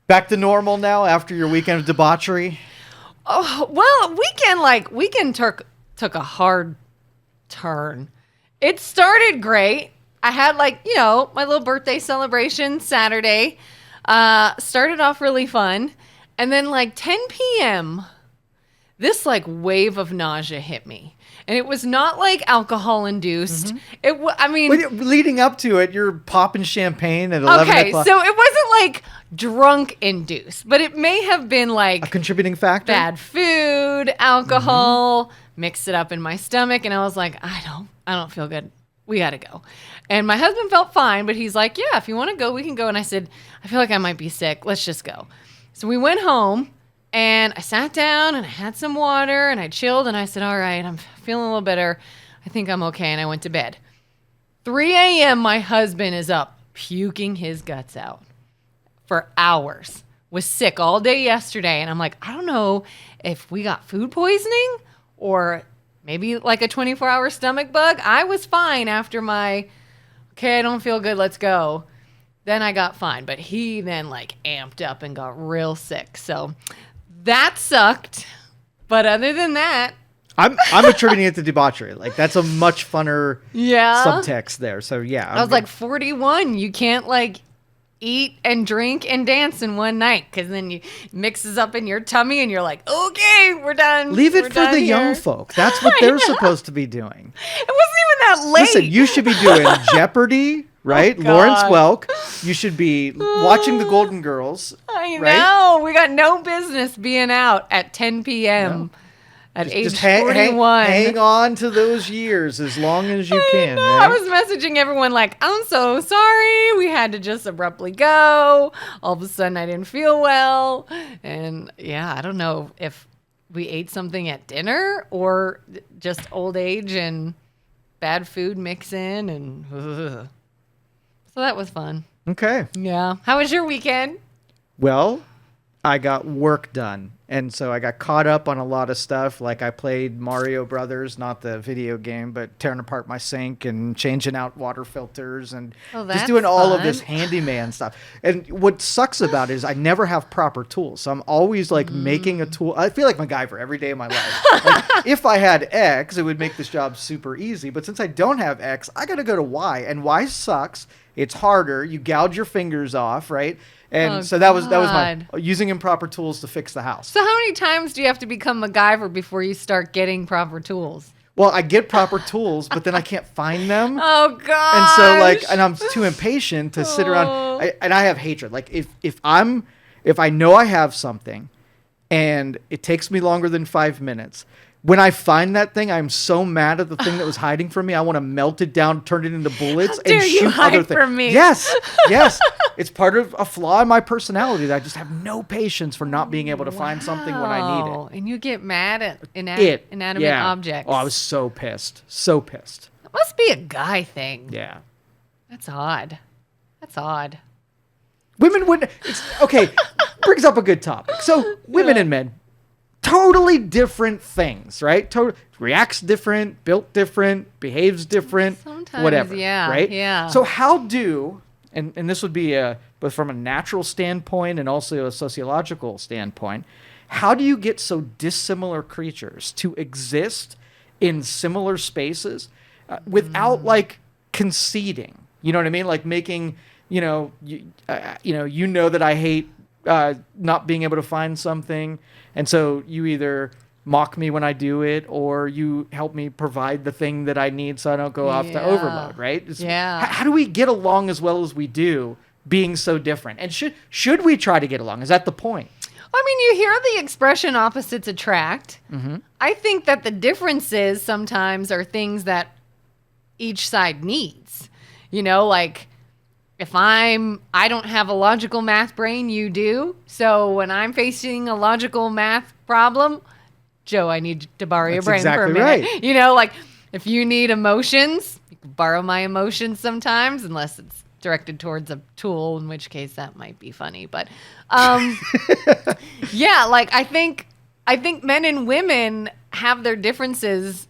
Back to normal now after your weekend of debauchery? Oh, well, weekend took a hard turn. It started great. I had my little birthday celebration Saturday. Started off really fun. And then 10 p.m., this wave of nausea hit me. And it was not alcohol induced. Mm-hmm. Leading up to it, you're popping champagne at 11 o'clock. So it wasn't drunk induced, but it may have been a contributing factor. Bad food, alcohol, mixed it up in my stomach, and I was like, I don't feel good. We got to go. And my husband felt fine, but he's like, yeah, if you want to go, we can go. And I said, I feel like I might be sick. Let's just go. So we went home. And I sat down and I had some water and I chilled and I said, all right, I'm feeling a little better. I think I'm okay. And I went to bed. 3 a.m., my husband is up puking his guts out for hours. Was sick all day yesterday. And I'm like, I don't know if we got food poisoning or maybe a 24-hour stomach bug. I was fine after I don't feel good. Let's go. Then I got fine. But he then amped up and got real sick. So that sucked, but other than that, I'm attributing it to debauchery. That's a much funner subtext there. So yeah, I was 41. You can't eat and drink and dance in one night because then you mixes up in your tummy and you're like, okay, we're done. Leave it for the young folk. That's what they're supposed to be doing. It wasn't even that late. Listen, you should be doing Jeopardy. Right? Lawrence Welk. You should be watching the Golden Girls. I know. We got no business being out at 10 p.m. No. At age 41. Hang on to those years as long as you can. Right? I was messaging everyone I'm so sorry. We had to just abruptly go. All of a sudden, I didn't feel well. And yeah, I don't know if we ate something at dinner or just old age and bad food mix in and... Ugh. So that was fun. Okay. Yeah. How was your weekend? Well, I got work done. And so I got caught up on a lot of stuff. I played Mario Brothers, not the video game, but tearing apart my sink and changing out water filters and just doing all of this handyman stuff. And what sucks about it is I never have proper tools. So I'm always making a tool. I feel like MacGyver every day of my life. If I had X, it would make this job super easy. But since I don't have X, I got to go to Y. And Y sucks. It's harder. You gouge your fingers off, right? And so that was my using improper tools to fix the house. So how many times do you have to become MacGyver before you start getting proper tools? Well, I get proper tools, but then I can't find them. Oh God! And so and I'm too impatient to sit around. And I have hatred. If I know I have something, and it takes me longer than 5 minutes. When I find that thing, I'm so mad at the thing that was hiding from me. I want to melt it down, turn it into bullets, and shoot other things. From me? Yes. It's part of a flaw in my personality that I just have no patience for not being able to find something when I need it. And you get mad at inanimate objects. Oh, I was so pissed. So pissed. It must be a guy thing. Yeah. That's odd. Women wouldn't. Okay, brings up a good topic. So women and men. Totally different things, right? Reacts different, built different, behaves different, sometimes, whatever. Yeah, right? Yeah. So how do, and this would be both from a natural standpoint and also a sociological standpoint, how do you get so dissimilar creatures to exist in similar spaces without conceding? You know what I mean? Making, you know that I hate not being able to find something. And so you either mock me when I do it or you help me provide the thing that I need so I don't go off to overload, right? How do we get along as well as we do being so different? And should we try to get along? Is that the point? I mean, you hear the expression opposites attract. Mm-hmm. I think that the differences sometimes are things that each side needs. If I don't have a logical math brain, you do. So when I'm facing a logical math problem, Joe, I need to borrow your brain for a minute. Right. If you need emotions, you can borrow my emotions sometimes, unless it's directed towards a tool, in which case that might be funny. But I think men and women have their differences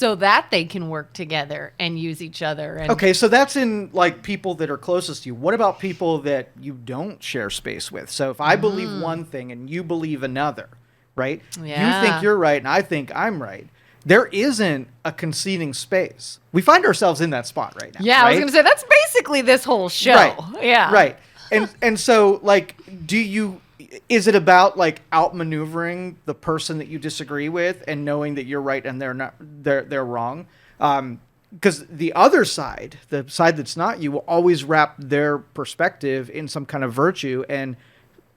so that they can work together and use each other. And Okay, so that's in like people that are closest to you. What about people that you don't share space with? So if I believe one thing and you believe another, right? Yeah. You think you're right and I think I'm right. There isn't a conceding space. We find ourselves in that spot right now. Yeah, right? I was going to say, that's basically this whole show. Right. Yeah. Right. And so like, is it about like outmaneuvering the person that you disagree with and knowing that you're right and they're wrong? Because the other side, the side that's not you, will always wrap their perspective in some kind of virtue and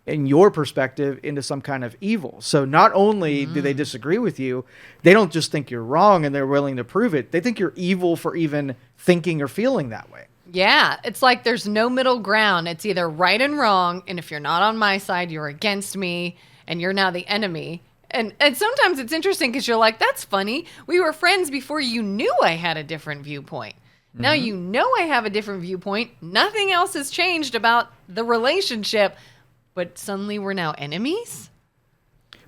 your perspective into some kind of evil. So not only do they disagree with you, they don't just think you're wrong and they're willing to prove it. They think you're evil for even thinking or feeling that way. Yeah, it's like there's no middle ground. It's either right and wrong, and if you're not on my side, you're against me, and you're now the enemy. And sometimes it's interesting because you're like, that's funny. We were friends before you knew I had a different viewpoint. Now you know I have a different viewpoint. Nothing else has changed about the relationship, but suddenly we're now enemies?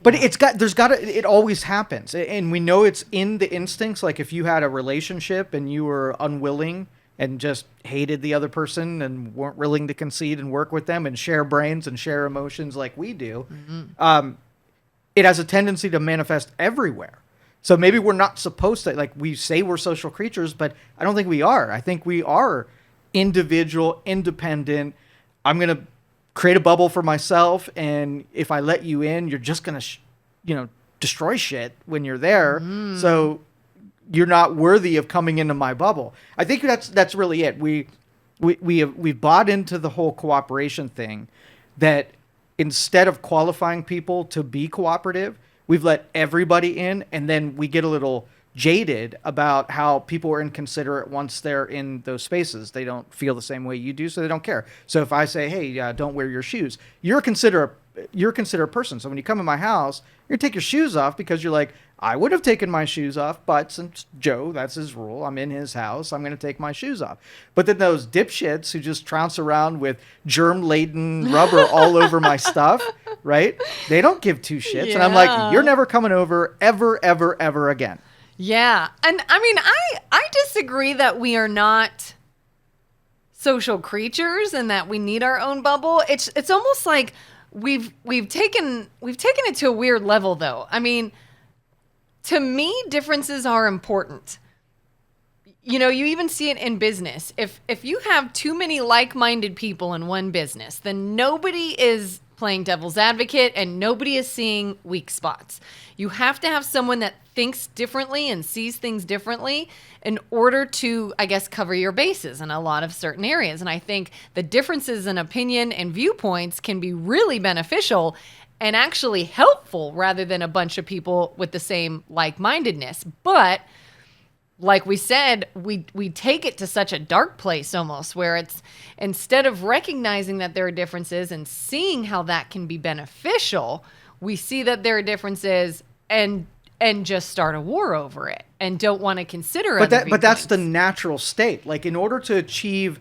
But it always happens. And we know it's in the instincts. Like if you had a relationship and you were unwilling and just hated the other person and weren't willing to concede and work with them and share brains and share emotions like we do, it has a tendency to manifest everywhere. So maybe we're not supposed to, like we say we're social creatures, but I don't think we are. I think we are individual, independent. I'm going to create a bubble for myself, and if I let you in, you're just going to, destroy shit when you're there. So you're not worthy of coming into my bubble. I think that's really it. We've bought into the whole cooperation thing, that instead of qualifying people to be cooperative, we've let everybody in, and then we get a little jaded about how people are inconsiderate once they're in those spaces. They don't feel the same way you do, so they don't care. So if I say, hey, don't wear your shoes, you're a considerate person. So when you come in my house, you're going to take your shoes off because you're like, I would have taken my shoes off, but since Joe, that's his rule, I'm in his house, I'm going to take my shoes off. But then those dipshits who just trounce around with germ-laden rubber all over my stuff, right? They don't give two shits. Yeah. And I'm like, you're never coming over ever, ever, ever again. Yeah. And I mean, I disagree that we are not social creatures and that we need our own bubble. It's almost like we've taken it to a weird level though. I mean, to me, differences are important. You even see it in business. If you have too many like-minded people in one business, then nobody is playing devil's advocate and nobody is seeing weak spots. You have to have someone that thinks differently and sees things differently in order to, I guess, cover your bases in a lot of certain areas. And I think the differences in opinion and viewpoints can be really beneficial and actually helpful rather than a bunch of people with the same like-mindedness. But like we said, we take it to such a dark place almost, where it's, instead of recognizing that there are differences and seeing how that can be beneficial, we see that there are differences and just start a war over it and don't want to consider it. But that's the natural state. Like in order to achieve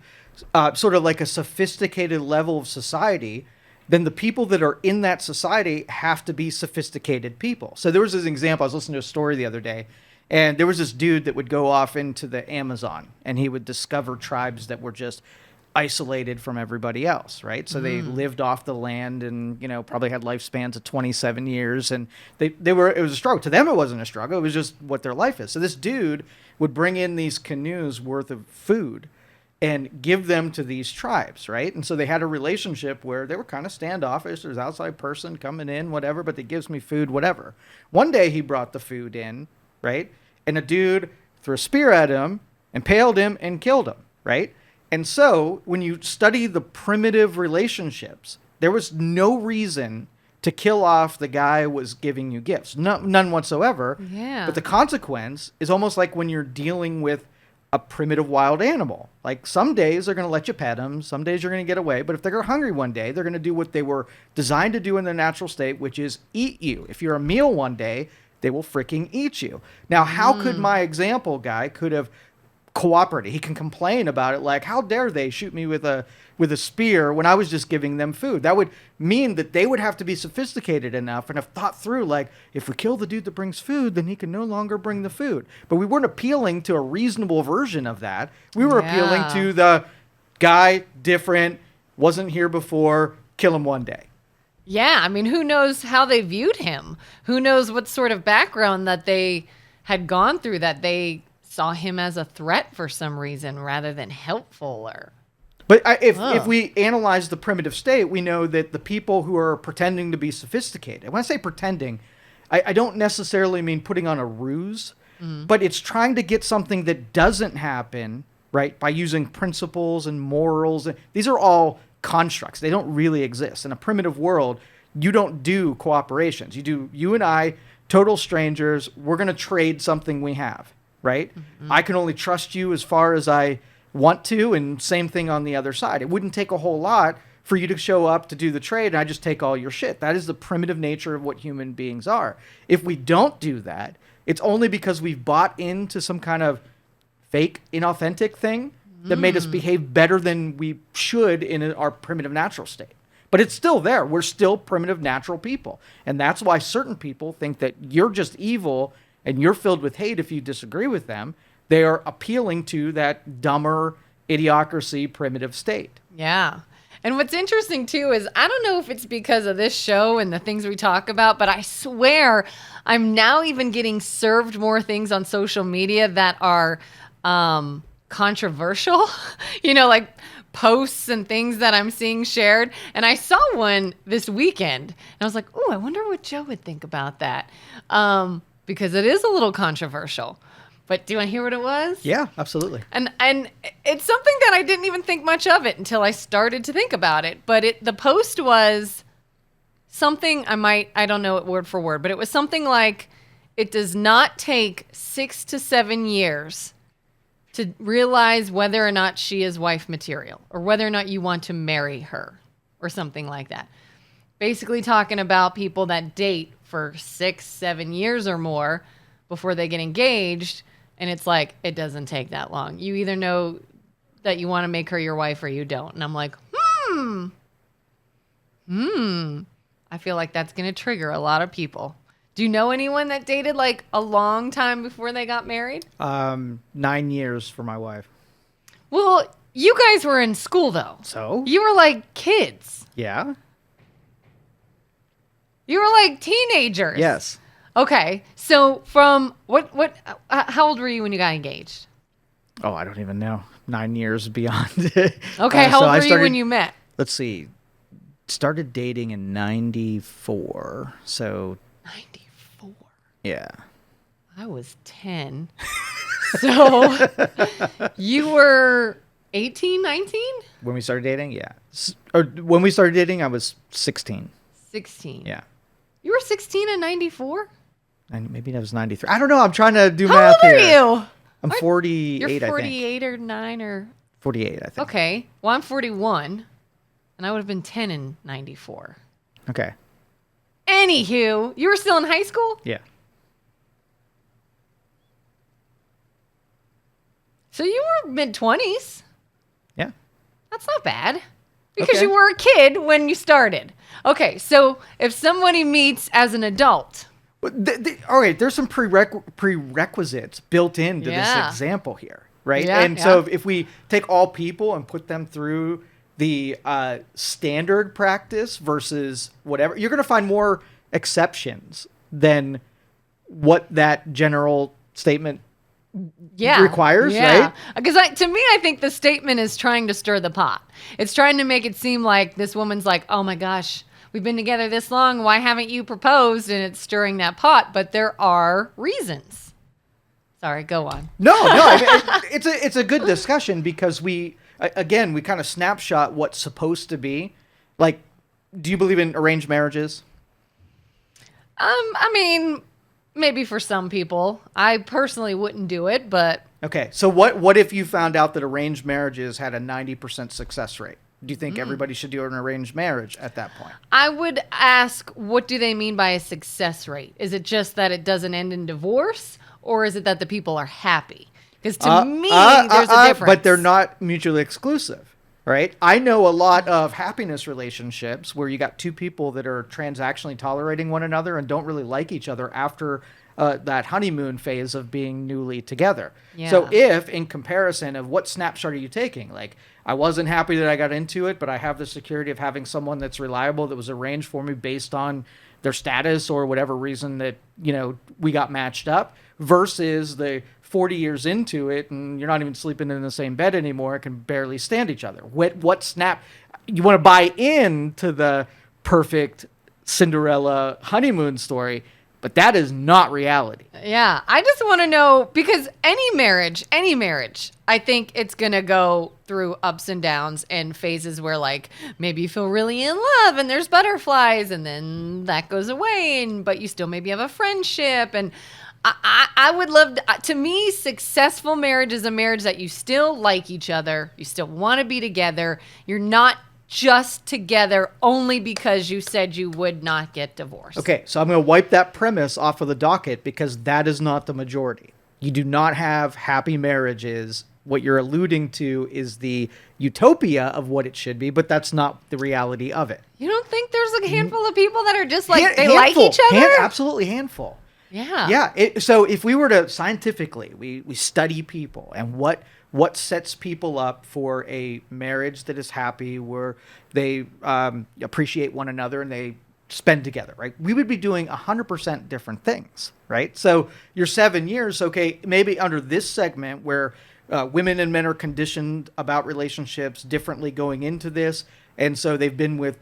sort of like a sophisticated level of society, then the people that are in that society have to be sophisticated people. So there was this example. I was listening to a story the other day, and there was this dude that would go off into the Amazon, and he would discover tribes that were just isolated from everybody else, right? So they lived off the land and, probably had lifespans of 27 years, and it was a struggle. To them, it wasn't a struggle. It was just what their life is. So this dude would bring in these canoes worth of food and give them to these tribes, right? And so they had a relationship where they were kind of standoffish. There's an outside person coming in, whatever, but they gives me food, whatever. One day he brought the food in, right? And a dude threw a spear at him, impaled him, and killed him, right? And so when you study the primitive relationships, there was no reason to kill off the guy who was giving you gifts. None whatsoever. Yeah. But the consequence is almost like when you're dealing with a primitive wild animal. Like some days they're going to let you pet them. Some days you're going to get away. But if they're hungry one day, they're going to do what they were designed to do in their natural state, which is eat you. If you're a meal one day, they will freaking eat you. Now, how could my example guy could have cooperative. He can complain about it, like, how dare they shoot me with a spear when I was just giving them food? That would mean that they would have to be sophisticated enough and have thought through, like, if we kill the dude that brings food, then he can no longer bring the food. But we weren't appealing to a reasonable version of that. We were appealing to the guy, different, wasn't here before, kill him one day. Yeah, I mean, who knows how they viewed him? Who knows what sort of background that they had gone through, that they saw him as a threat for some reason rather than helpful or... But if we analyze the primitive state, we know that the people who are pretending to be sophisticated, when I say pretending, I don't necessarily mean putting on a ruse, but it's trying to get something that doesn't happen, right, by using principles and morals. These are all constructs. They don't really exist. In a primitive world, you don't do cooperations. You and I, total strangers, we're going to trade something we have, right? I can only trust you as far as I want to, and same thing on the other side. It wouldn't take a whole lot for you to show up to do the trade, and I just take all your shit. That is the primitive nature of what human beings are. If we don't do that, it's only because we've bought into some kind of fake, inauthentic thing that made us behave better than we should in our primitive natural state. But it's still there. We're still primitive natural people. And that's why certain people think that you're just evil and you're filled with hate if you disagree with them. They are appealing to that dumber idiocracy primitive state. Yeah. And what's interesting too is, I don't know if it's because of this show and the things we talk about, but I swear I'm now even getting served more things on social media that are controversial, like posts and things that I'm seeing shared. And I saw one this weekend and I was like, oh, I wonder what Joe would think about that. Because it is a little controversial. But do you want to hear what it was? Yeah, absolutely. And it's something that I didn't even think much of it until I started to think about it. But the post was something, I don't know it word for word, but it was something like, it does not take 6 to 7 years to realize whether or not she is wife material or whether or not you want to marry her or something like that. Basically talking about people that date for 6, 7 years or more before they get engaged. And it's like, it doesn't take that long. You either know that you want to make her your wife or you don't. And I'm like, I feel like that's going to trigger a lot of people. Do you know anyone that dated like a long time before they got married? 9 years for my wife. Well, you guys were in school though. So? You were like kids. Yeah. You were like teenagers. Yes. Okay, so from how old were you when you got engaged? Oh, I don't even know. 9 years beyond. Okay, how old were you when you met? Let's see. Started dating in 94. So 94. Yeah. I was 10. So you were 18, 19? When we started dating, yeah. Or when we started dating, I was 16. 16. Yeah. You were 16 in 94? And maybe that was 93. I don't know. I'm trying to do math here. How old are you? I'm 48, I think. You're 48 or 9 or... 48, I think. Okay. Well, I'm 41, and I would have been 10 in 94. Okay. Anywho, you were still in high school? Yeah. So you were mid-20s. Yeah. That's not bad. Because you were a kid when you started. Okay, so if somebody meets as an adult... all right, there's some prerequisites built into this example here, right? Yeah, so if we take all people and put them through the standard practice versus whatever, you're going to find more exceptions than what that general statement requires, right? Because to me, I think the statement is trying to stir the pot. It's trying to make it seem like this woman's like, oh my gosh, we've been together this long. Why haven't you proposed? And it's stirring that pot. But there are reasons. Sorry, go on. No. I mean, it's a good discussion because we kind of snapshot what's supposed to be. Like, do you believe in arranged marriages? I mean, maybe for some people. I personally wouldn't do it, but... Okay, so what if you found out that arranged marriages had a 90% success rate? Do you think everybody should do an arranged marriage at that point? I would ask, what do they mean by a success rate? Is it just that it doesn't end in divorce, or is it that the people are happy? Because to me, there's a difference. But they're not mutually exclusive, right? I know a lot of happiness relationships where you got two people that are transactionally tolerating one another and don't really like each other after that honeymoon phase of being newly together. Yeah. So if, in comparison of what snapshot are you taking? Like, I wasn't happy that I got into it, but I have the security of having someone that's reliable that was arranged for me based on their status or whatever reason that, we got matched up, versus the 40 years into it and you're not even sleeping in the same bed anymore, can barely stand each other. What snap? You want to buy into the perfect Cinderella honeymoon story, but that is not reality. Yeah, I just want to know, because any marriage, I think it's going to go through ups and downs and phases where, like, maybe you feel really in love and there's butterflies and then that goes away, but you still maybe have a friendship. And I would love to me, successful marriage is a marriage that you still like each other. You still want to be together. You're not just together only because you said you would not get divorced. Okay, so I'm going to wipe that premise off of the docket because that is not the majority. You do not have happy marriages. What you're alluding to is the utopia of what it should be, but that's not the reality of it. You don't think there's a handful of people that are just like, they handful. like each other? Absolutely handful. Yeah. Yeah. So if we were to scientifically, we study people and what sets people up for a marriage that is happy, where they appreciate one another and they spend together, right? We would be doing 100% different things, right? So your 7 years, okay, maybe under this segment where women and men are conditioned about relationships differently going into this, and so they've been with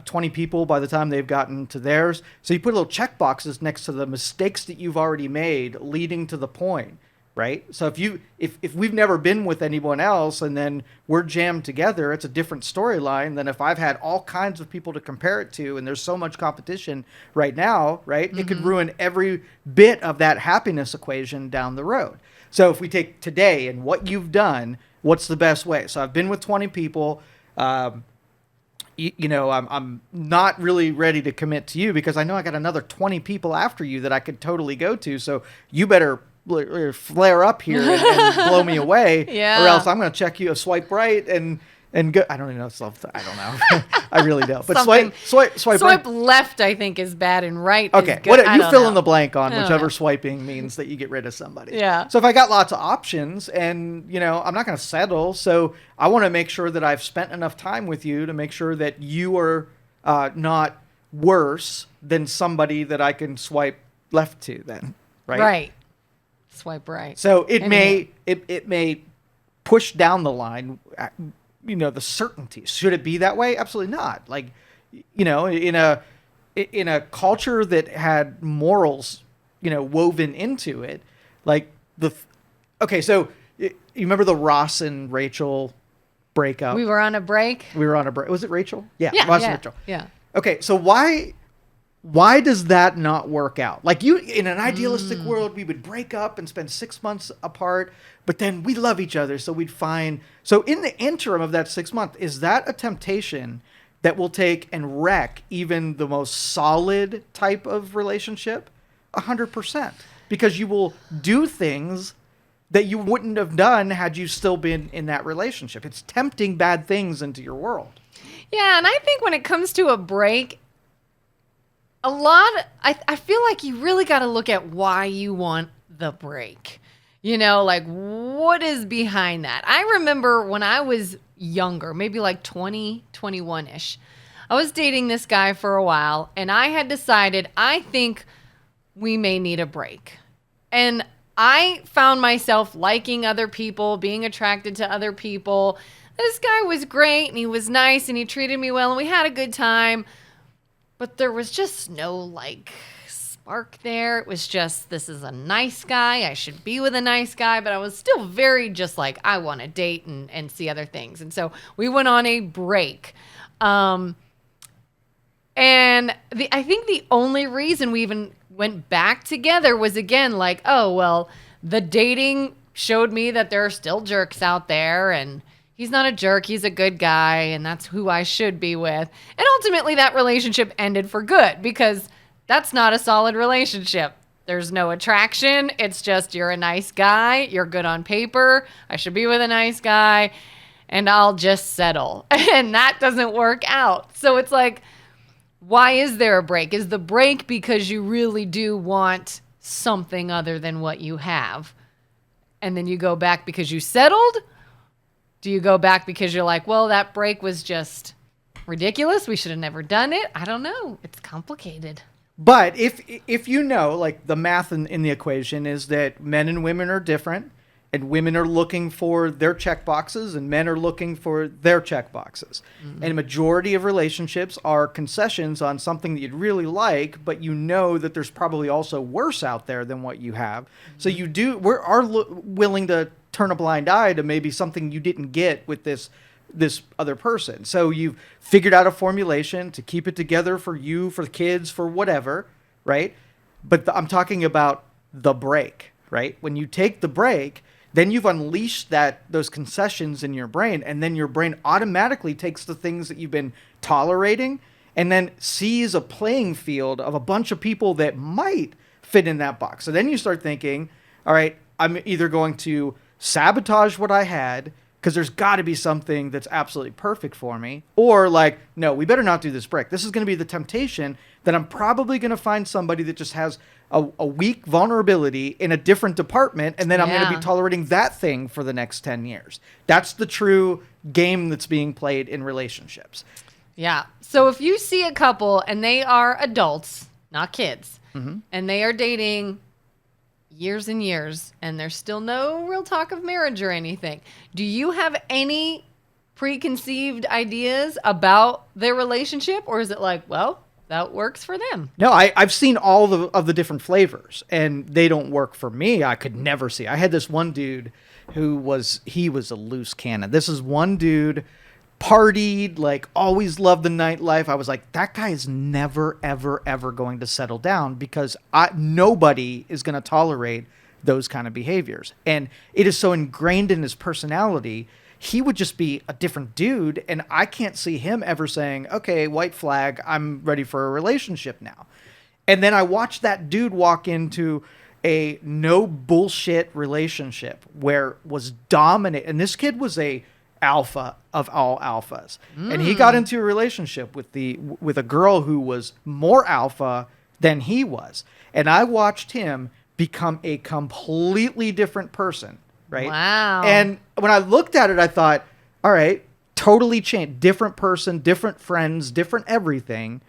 20 people by the time they've gotten to theirs. So you put little check boxes next to the mistakes that you've already made leading to the point, right? So if we've never been with anyone else and then we're jammed together, it's a different storyline than if I've had all kinds of people to compare it to and there's so much competition right now, right? Mm-hmm. It could ruin every bit of that happiness equation down the road. So if we take today and what you've done, what's the best way? So I've been with 20 people. I'm not really ready to commit to you because I know I got another 20 people after you that I could totally go to. So you better flare up here and blow me away, or else I'm going to check you a swipe right and go. I don't even know. I don't know. I really don't. But swipe right. Left, I think, is bad, and right. Okay, is good. You fill in the blank on whichever swiping means that you get rid of somebody. Yeah. So if I got lots of options, and I'm not going to settle, so I want to make sure that I've spent enough time with you to make sure that you are not worse than somebody that I can swipe left to. Then, right? Right. Swipe right. So it may push down the line. The certainty. Should it be that way? Absolutely not. Like, in a culture that had morals, woven into it, like so you remember the Ross and Rachel breakup? We were on a break. Was it Rachel? Yeah. Ross and Rachel. Yeah. Okay. So why does that not work out? Like, in an idealistic world, we would break up and spend 6 months apart, but then we love each other, so we'd find. So in the interim of that 6 months, is that a temptation that will take and wreck even the most solid type of relationship? 100%. Because you will do things that you wouldn't have done had you still been in that relationship. It's tempting bad things into your world. Yeah, and I think when it comes to a break, I feel like you really got to look at why you want the break. Like, what is behind that? I remember when I was younger, maybe like 20, 21-ish, I was dating this guy for a while, and I had decided, I think we may need a break. And I found myself liking other people, being attracted to other people. This guy was great, and he was nice, and he treated me well, and we had a good time. But there was just no, spark there. It was just, this is a nice guy. I should be with a nice guy. But I was still very just I want to date and see other things. And so we went on a break. And I think the only reason we even went back together was, again, the dating showed me that there are still jerks out there, and he's not a jerk. He's a good guy, and that's who I should be with. And ultimately, that relationship ended for good because that's not a solid relationship. There's no attraction. It's just you're a nice guy. You're good on paper. I should be with a nice guy. And I'll just settle. And that doesn't work out. So it's like, why is there a break? Is the break because you really do want something other than what you have? And then you go back because you settled? Do you go back because you're like, well, that break was just ridiculous. We should have never done it. I don't know. It's complicated. But if you know, like the math in the equation is that men and women are different, and women are looking for their check boxes and men are looking for their check boxes. Mm-hmm. And a majority of relationships are concessions on something that you'd really like, but you know that there's probably also worse out there than what you have. Mm-hmm. So we're willing to turn a blind eye to maybe something you didn't get with this other person. So you've figured out a formulation to keep it together for you, for the kids, for whatever, right? But I'm talking about the break, right? When you take the break, then you've unleashed those concessions in your brain, and then your brain automatically takes the things that you've been tolerating and then sees a playing field of a bunch of people that might fit in that box. So then you start thinking, all right, I'm either going to sabotage what I had because there's got to be something that's absolutely perfect for me, or like, no, we better not do this break. This is going to be the temptation that I'm probably going to find somebody that just has a weak vulnerability in a different department, and then I'm going to be tolerating that thing for the next 10 years. That's the true game that's being played in relationships. Yeah. So if you see a couple and they are adults, not kids, mm-hmm. and they are dating years and years, and there's still no real talk of marriage or anything, do you have any preconceived ideas about their relationship? Or is it like, well, that works for them? No, I've seen all of the different flavors, and they don't work for me. I could never see. I had this one dude he was a loose cannon. This is one dude, partied, like always loved the nightlife. I was like, that guy is never, ever, ever going to settle down because nobody is going to tolerate those kind of behaviors. And it is so ingrained in his personality. He would just be a different dude, and I can't see him ever saying, okay, white flag, I'm ready for a relationship now. And then I watched that dude walk into a no bullshit relationship where was dominant, and this kid was a alpha of all alphas. And he got into a relationship with a girl who was more alpha than he was. And I watched him become a completely different person. Right? Wow. And when I looked at it, I thought, all right, totally changed. Different person, different friends, different everything.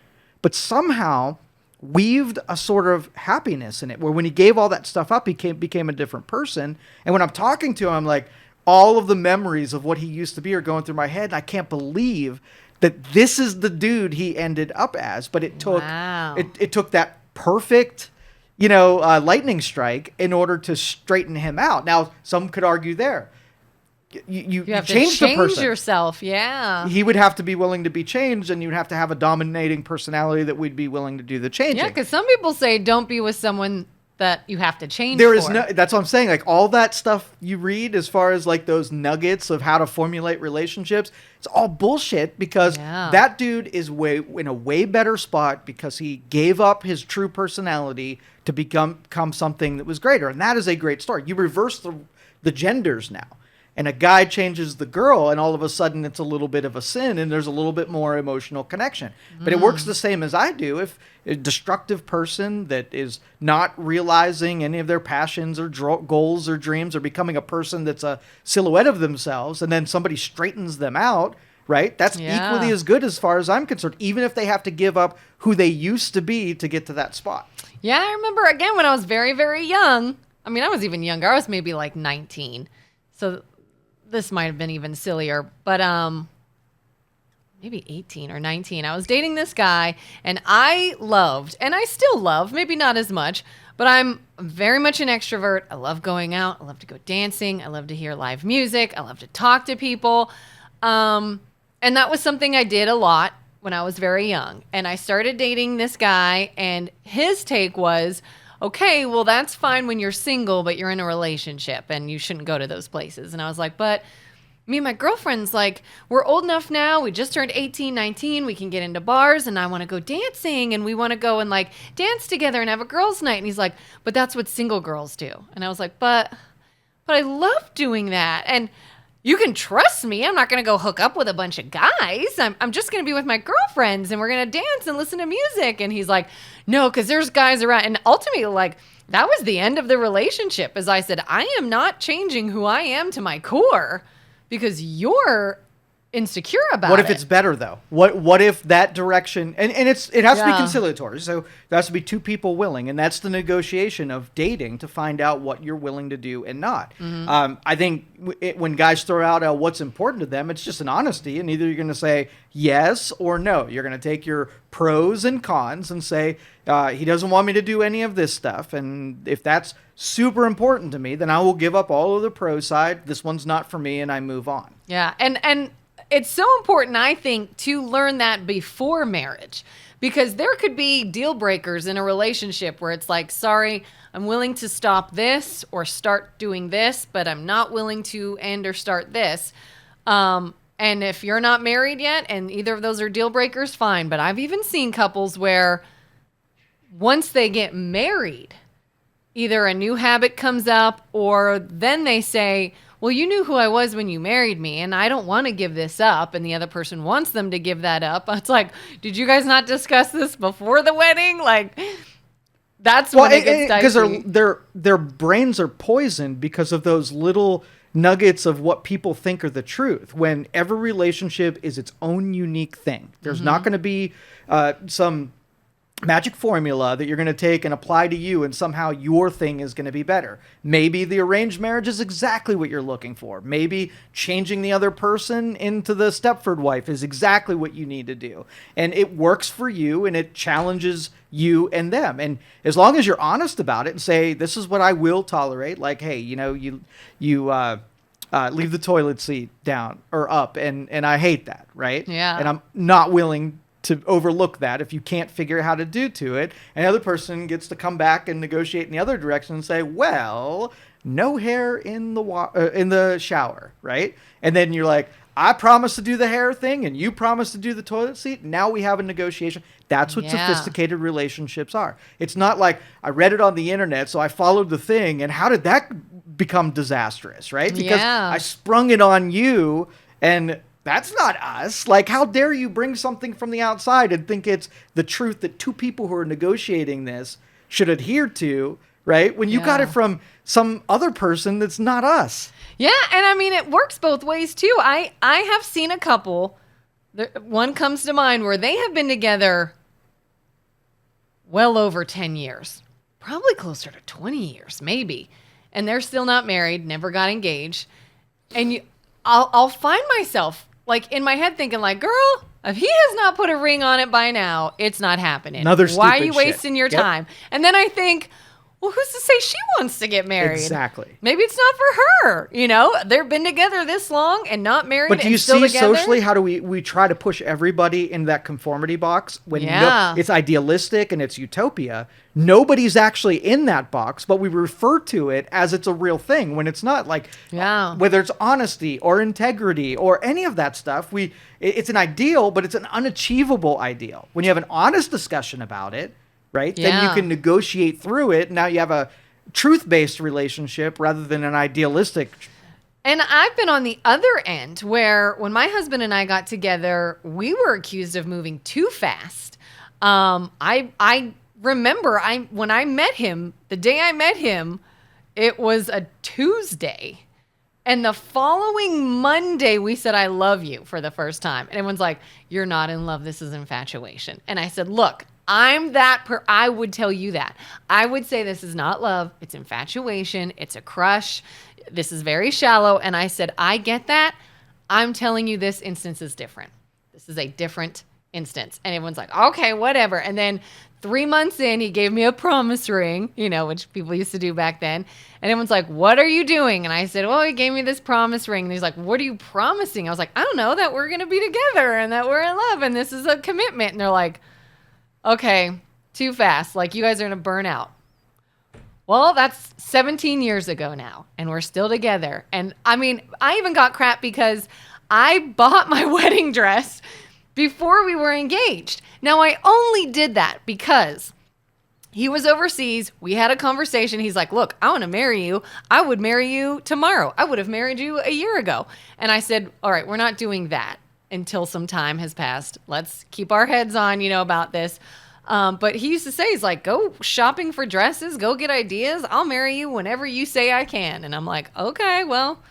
But somehow weaved a sort of happiness in it where when he gave all that stuff up, he became a different person. And when I'm talking to him, I'm like, all of the memories of what he used to be are going through my head. And I can't believe that this is the dude he ended up as. But it took, it took that perfect lightning strike in order to straighten him out. Now, some could argue there. You have to change the person. Yourself, yeah. He would have to be willing to be changed, and you'd have to have a dominating personality that would be willing to do the changing. Yeah, because some people say don't be with someone that you have to change There for. is no, that's what I'm saying. Like all that stuff you read as far as like those nuggets of how to formulate relationships, it's all bullshit because that dude is in a way better spot because he gave up his true personality to become something that was greater. And that is a great story. You reverse the genders now. And a guy changes the girl, and all of a sudden it's a little bit of a sin, and there's a little bit more emotional connection. But it works the same as I do. If a destructive person that is not realizing any of their passions or goals or dreams or becoming a person that's a silhouette of themselves, and then somebody straightens them out, right? That's equally as good as far as I'm concerned, even if they have to give up who they used to be to get to that spot. Yeah, I remember, again, when I was very, very young. I mean, I was even younger. I was maybe like 19. So this might have been even sillier, but maybe 18 or 19. I was dating this guy, and I loved, and I still love, maybe not as much, but I'm very much an extrovert. I love going out. I love to go dancing. I love to hear live music. I love to talk to people. And that was something I did a lot when I was very young. And I started dating this guy, and his take was, okay, well, that's fine when you're single, but you're in a relationship and you shouldn't go to those places. And I was like, but me and my girlfriend's like, we're old enough now. We just turned 18, 19. We can get into bars and I want to go dancing and we want to go and like dance together and have a girls' night. And he's like, but that's what single girls do. And I was like, but I love doing that. And you can trust me. I'm not going to go hook up with a bunch of guys. I'm just going to be with my girlfriends and we're going to dance and listen to music. And he's like, no, because there's guys around. And ultimately, like, that was the end of the relationship. As I said, I am not changing who I am to my core because you're insecure about it. What if it's better though? What if that direction and it has to be conciliatory. So there has to be two people willing, and that's the negotiation of dating to find out what you're willing to do and not. I think when guys throw out what's important to them, it's just an honesty, and either you're going to say yes or no. You're going to take your pros and cons and say he doesn't want me to do any of this stuff, and if that's super important to me, then I will give up all of the pro side. This one's not for me, and I move on. Yeah, and it's so important, I think, to learn that before marriage, because there could be deal breakers in a relationship where it's like, sorry, I'm willing to stop this or start doing this, but I'm not willing to end or start this. And if you're not married yet and either of those are deal breakers, fine. But I've even seen couples where once they get married, either a new habit comes up or then they say, well, you knew who I was when you married me, and I don't want to give this up, and the other person wants them to give that up. It's like, did you guys not discuss this before the wedding? Like, that's when it gets dicey. Because their brains are poisoned because of those little nuggets of what people think are the truth, when every relationship is its own unique thing. There's not going to be some magic formula that you're going to take and apply to you and somehow your thing is going to be better. Maybe the arranged marriage is exactly what you're looking for. Maybe changing the other person into the Stepford wife is exactly what you need to do. And it works for you and it challenges you and them. And as long as you're honest about it and say, this is what I will tolerate, like, hey, you leave the toilet seat down or up and I hate that, right? Yeah. And I'm not willing to overlook that if you can't figure out how to do to it. And the other person gets to come back and negotiate in the other direction and say, well, no hair in the shower, right? And then you're like, I promised to do the hair thing and you promised to do the toilet seat. Now we have a negotiation. That's what sophisticated relationships are. It's not like I read it on the internet, so I followed the thing. And how did that become disastrous, right? Because I sprung it on you and that's not us. Like, how dare you bring something from the outside and think it's the truth that two people who are negotiating this should adhere to, right? When you got it from some other person that's not us. Yeah, and I mean, it works both ways, too. I have seen a couple, one comes to mind, where they have been together well over 10 years. Probably closer to 20 years, maybe. And they're still not married, never got engaged. And I'll find myself like in my head thinking like, girl, if he has not put a ring on it by now, it's not happening. Why are you wasting your time? And then I think, well, who's to say she wants to get married? Exactly. Maybe it's not for her. You know, they've been together this long and not married. But do you see socially how do we try to push everybody in that conformity box when it's idealistic and it's utopia? Nobody's actually in that box, but we refer to it as it's a real thing when it's not. Like whether it's honesty or integrity or any of that stuff, it's an ideal, but it's an unachievable ideal. When you have an honest discussion about it, right? Then you can negotiate through it. Now you have a truth-based relationship rather than an idealistic. And I've been on the other end where when my husband and I got together, we were accused of moving too fast. I remember when I met him, the day I met him, it was a Tuesday. And the following Monday, we said, I love you for the first time. And everyone's like, you're not in love. This is infatuation. And I said, look, I'm I would tell you that. I would say this is not love. It's infatuation. It's a crush. This is very shallow. And I said, I get that. I'm telling you this instance is different. This is a different instance. And everyone's like, okay, whatever. And then 3 months in, he gave me a promise ring, which people used to do back then. And everyone's like, what are you doing? And I said, well, he gave me this promise ring. And he's like, what are you promising? I was like, I don't know, that we're going to be together and that we're in love and this is a commitment. And they're like, okay, too fast. Like, you guys are going to burn out. Well, that's 17 years ago now, and we're still together. And I mean, I even got crap because I bought my wedding dress before we were engaged. Now, I only did that because he was overseas. We had a conversation. He's like, look, I want to marry you. I would marry you tomorrow. I would have married you a year ago. And I said, all right, we're not doing that until some time has passed. Let's keep our heads on, about this. But he used to say, he's like, go shopping for dresses, go get ideas. I'll marry you whenever you say I can. And I'm like, okay, well,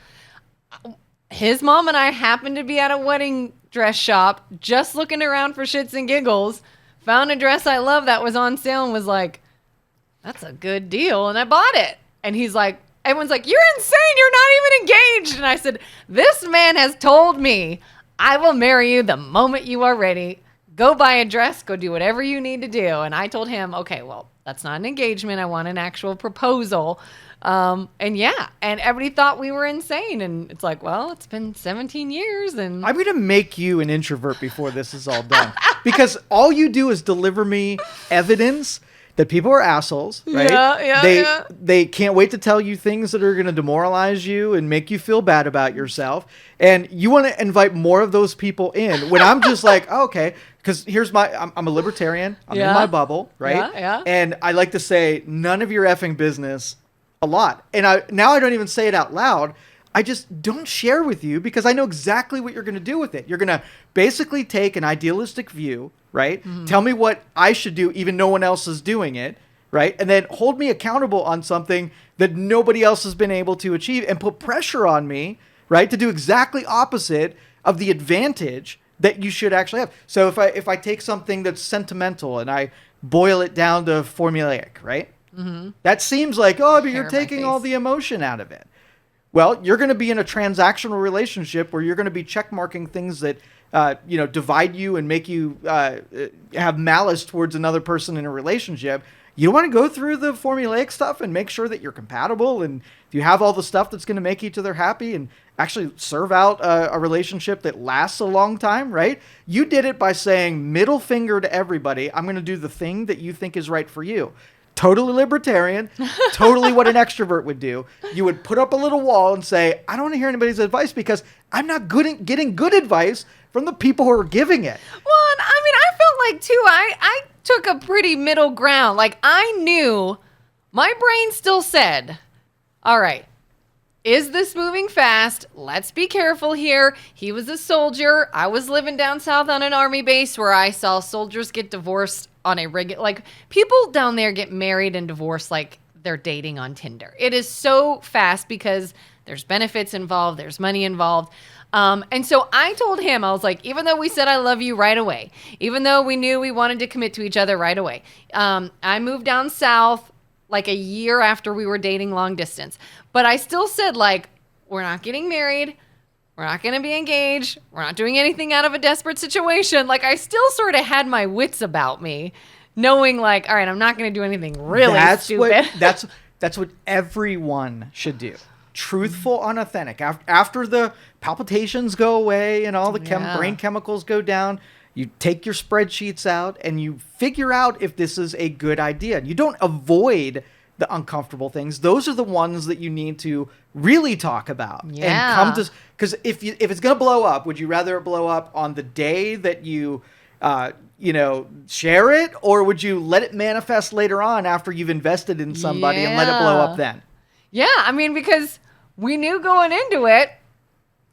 his mom and I happened to be at a wedding dress shop, just looking around for shits and giggles, found a dress I love that was on sale and was like, that's a good deal. And I bought it. And he's like, everyone's like, you're insane. You're not even engaged. And I said, this man has told me I will marry you the moment you are ready. Go buy a dress, go do whatever you need to do. And I told him, okay, well, that's not an engagement. I want an actual proposal. And everybody thought we were insane. And it's like, well, it's been 17 years. And I'm going to make you an introvert before this is all done. Because all you do is deliver me evidence that people are assholes, right? They can't wait to tell you things that are going to demoralize you and make you feel bad about yourself. And you want to invite more of those people in when I'm just like, oh, okay, because I'm a libertarian. I'm in my bubble, right? Yeah. And I like to say none of your effing business a lot. And I don't even say it out loud. I just don't share with you because I know exactly what you're going to do with it. You're going to basically take an idealistic view, right? Mm-hmm. Tell me what I should do, even no one else is doing it, right? And then hold me accountable on something that nobody else has been able to achieve and put pressure on me, right, to do exactly opposite of the advantage that you should actually have. So if I take something that's sentimental and I boil it down to formulaic, right? Mm-hmm. That seems like, but you're taking all the emotion out of it. Well, you're going to be in a transactional relationship where you're going to be checkmarking things that, divide you and make you have malice towards another person in a relationship. You want to go through the formulaic stuff and make sure that you're compatible. And if you have all the stuff that's going to make each other happy and actually serve out a relationship that lasts a long time, right? You did it by saying middle finger to everybody. I'm going to do the thing that you think is right for you. Totally libertarian, totally what an extrovert would do. You would put up a little wall and say, I don't want to hear anybody's advice because I'm not good at getting good advice from the people who are giving it. Well, and I mean, I felt like, too, I took a pretty middle ground. Like, I knew, my brain still said, all right, is this moving fast? Let's be careful here. He was a soldier. I was living down south on an army base where I saw soldiers get divorced on a regular, like people down there get married and divorced like they're dating on Tinder. It is so fast because there's benefits involved, there's money involved. And so I told him, I was like, even though we said I love you right away, even though we knew we wanted to commit to each other right away, I moved down south like a year after we were dating long distance. But I still said, like, we're not getting married. We're not going to be engaged. We're not doing anything out of a desperate situation. Like, I still sort of had my wits about me, knowing, like, all right, I'm not going to do anything really stupid. That's what everyone should do. Truthful, unauthentic. After the palpitations go away and all the brain chemicals go down, you take your spreadsheets out and you figure out if this is a good idea. You don't avoid the uncomfortable things. Those are the ones that you need to really talk about and come to. Because if it's going to blow up, would you rather it blow up on the day that you share it, or would you let it manifest later on after you've invested in somebody and let it blow up then? Yeah, I mean, because we knew going into it.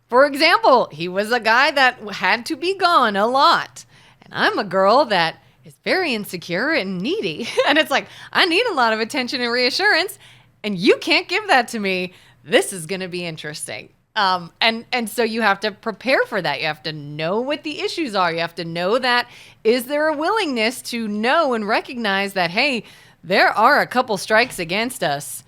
For example, he was a guy that had to be gone a lot, and I'm a girl that is very insecure and needy. And it's like, I need a lot of attention and reassurance, and you can't give that to me. This is going to be interesting. And so you have to prepare for that. You have to know what the issues are. You have to know that, is there a willingness to know and recognize that, hey, there are a couple strikes against us.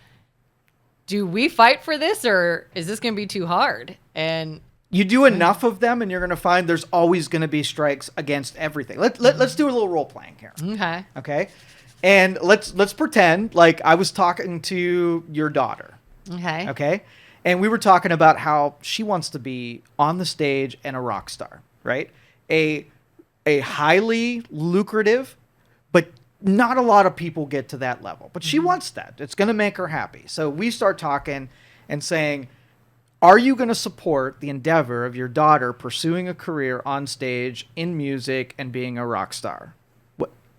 Do we fight for this, or is this going to be too hard? And you do enough of them, and you're going to find there's always going to be strikes against everything. Let's do a little role playing here. Okay. And let's pretend like I was talking to your daughter. Okay. And we were talking about how she wants to be on the stage and a rock star, right? A highly lucrative, but not a lot of people get to that level, but she wants that. It's going to make her happy. So we start talking and saying, are you going to support the endeavor of your daughter pursuing a career on stage in music and being a rock star?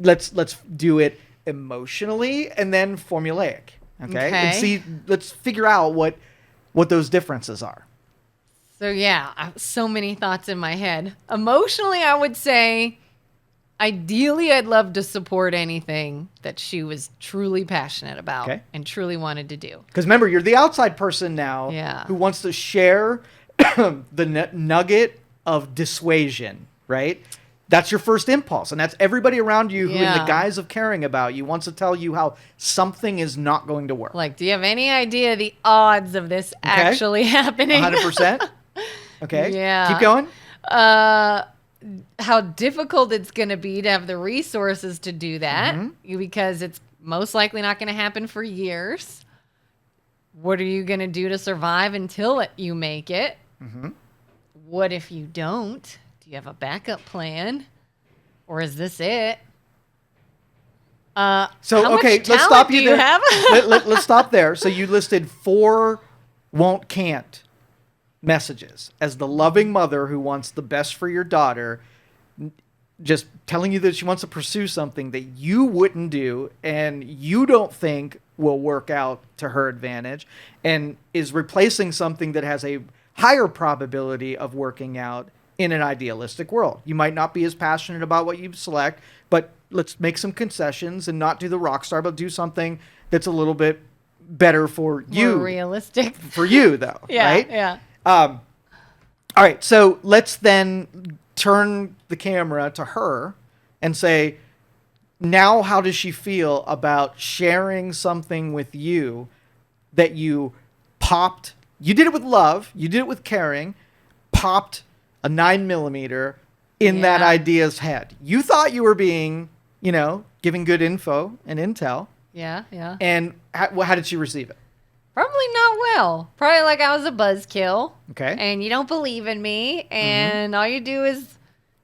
Let's do it emotionally and then formulaic. Okay. And see, let's figure out what those differences are. So yeah, so many thoughts in my head. Emotionally, I would say, ideally, I'd love to support anything that she was truly passionate about and truly wanted to do. Because remember, you're the outside person now who wants to share the nugget of dissuasion, right? That's your first impulse. And that's everybody around you who, in the guise of caring about you, wants to tell you how something is not going to work. Like, do you have any idea the odds of this actually happening? 100%. Okay. Yeah. Keep going. How difficult it's going to be to have the resources to do that because it's most likely not going to happen for years. What are you going to do to survive until you make it? What if you don't? Do you have a backup plan? Or is this it? So, okay, let's stop you there. Let's stop there. So you listed 4 won't, can't messages as the loving mother who wants the best for your daughter, just telling you that she wants to pursue something that you wouldn't do and you don't think will work out to her advantage, and is replacing something that has a higher probability of working out in an idealistic world. You might not be as passionate about what you select, but let's make some concessions and not do the rock star, but do something that's a little bit better for you. More realistic. For you, though, right? Yeah. All right, so let's then turn the camera to her and say, now how does she feel about sharing something with you that you popped? You did it with love. You did it with caring. Popped a 9mm in that idea's head. You thought you were being, giving good info and intel. Yeah. And how did she receive it? Probably not well. Probably like I was a buzzkill. Okay. And you don't believe in me. And all you do is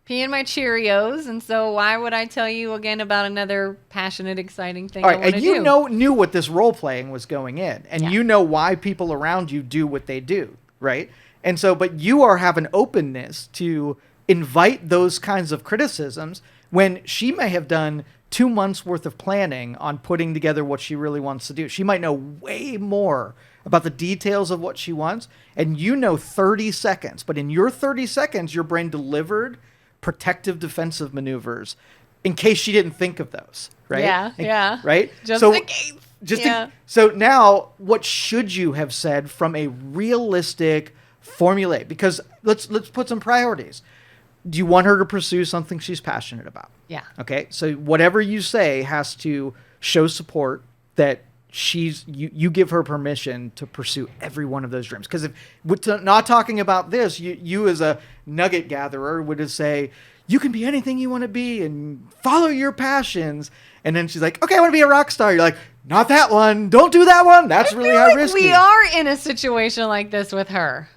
pee in my Cheerios. And so why would I tell you again about another passionate, exciting thing I want to do? And you knew what this role playing was going in. And you know why people around you do what they do, right? And so, but you have an openness to invite those kinds of criticisms when she may have done 2 months worth of planning on putting together what she really wants to do. She might know way more about the details of what she wants, and 30 seconds. But in your 30 seconds, your brain delivered protective defensive maneuvers in case she didn't think of those, right? Yeah. Right? Just in case. So now, what should you have said from a realistic formulate? Because let's put some priorities. Do you want her to pursue something she's passionate about? Yeah. Okay. So whatever you say has to show support that you give her permission to pursue every one of those dreams. Because if we're not talking about this, you as a nugget gatherer would say, you can be anything you want to be and follow your passions. And then she's like, okay, I want to be a rock star. You're like, not that one. Don't do that one. That's really high risk. We are in a situation like this with her.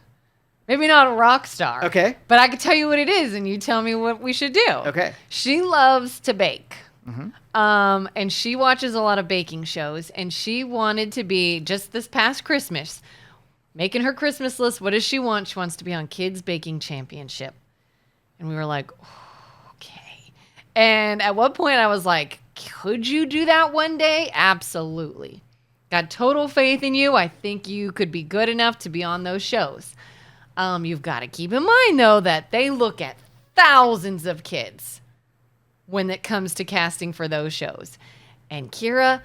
Maybe not a rock star. Okay. But I can tell you what it is, and you tell me what we should do. Okay. She loves to bake. And she watches a lot of baking shows, and she wanted to be, just this past Christmas, making her Christmas list. What does she want? She wants to be on Kids Baking Championship. And we were like, okay. And at one point I was like, could you do that one day? Absolutely. Got total faith in you. I think you could be good enough to be on those shows. You've got to keep in mind, though, that they look at thousands of kids when it comes to casting for those shows. And Kira,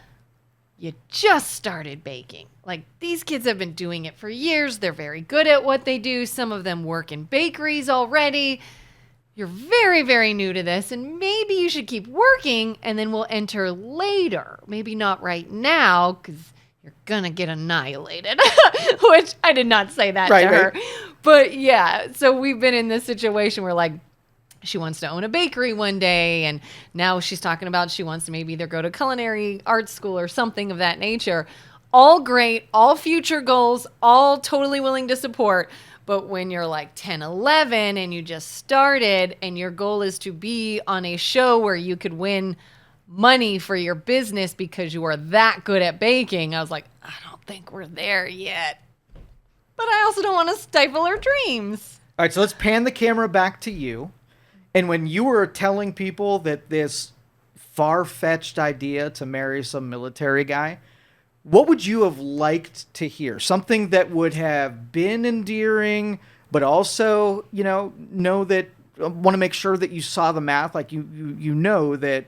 you just started baking. Like, these kids have been doing it for years. They're very good at what they do. Some of them work in bakeries already. You're very, very new to this, and maybe you should keep working, and then we'll enter later. Maybe not right now, because you're going to get annihilated, which I did not say that to her. But yeah, so we've been in this situation where, like, she wants to own a bakery one day, and now she's talking about she wants to maybe either go to culinary arts school or something of that nature. All great, all future goals, all totally willing to support. But when you're like 10, 11 and you just started and your goal is to be on a show where you could win money for your business because you are that good at baking. I was like, I don't think we're there yet. But I also don't want to stifle our dreams. All right, so let's pan the camera back to you. And when you were telling people that this far-fetched idea to marry some military guy, what would you have liked to hear? Something that would have been endearing, but also, know that, want to make sure that you saw the math, like you know that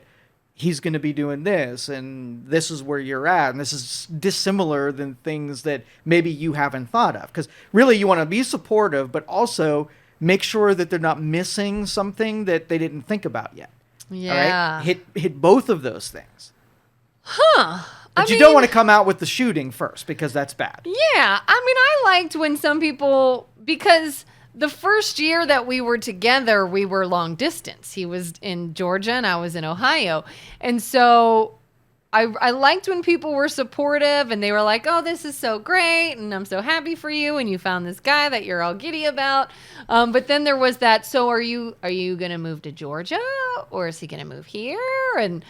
he's going to be doing this, and this is where you're at, and this is dissimilar than things that maybe you haven't thought of. Because really, you want to be supportive, but also make sure that they're not missing something that they didn't think about yet. Yeah. All right? Hit both of those things. Huh. But you don't want to come out with the shooting first, because that's bad. Yeah. I liked when some people, because the first year that we were together, we were long distance. He was in Georgia and I was in Ohio. And so I liked when people were supportive and they were like, oh, this is so great. And I'm so happy for you. And you found this guy that you're all giddy about. But then there was that, so are you going to move to Georgia, or is he going to move here? And,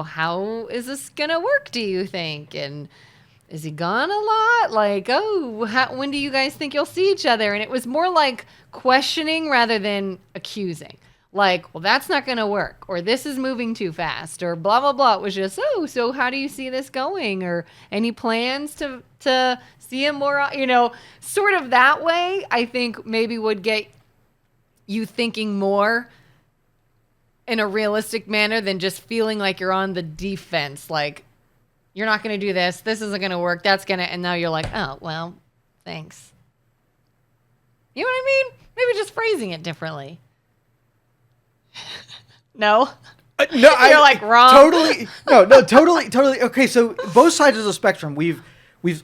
how is this going to work, do you think? And is he gone a lot? Like, when do you guys think you'll see each other? And it was more like questioning rather than accusing. Like, well, that's not going to work, or this is moving too fast, or blah, blah, blah. It was just, so how do you see this going? Or any plans to see him more, sort of that way, I think maybe would get you thinking more in a realistic manner than just feeling like you're on the defense. Like, you're not going to do this. This isn't going to work. That's going to, and now you're like, oh, well, thanks. You know what I mean? Maybe just phrasing it differently. No? No, you're like wrong. Totally. Okay, so both sides of the spectrum, we've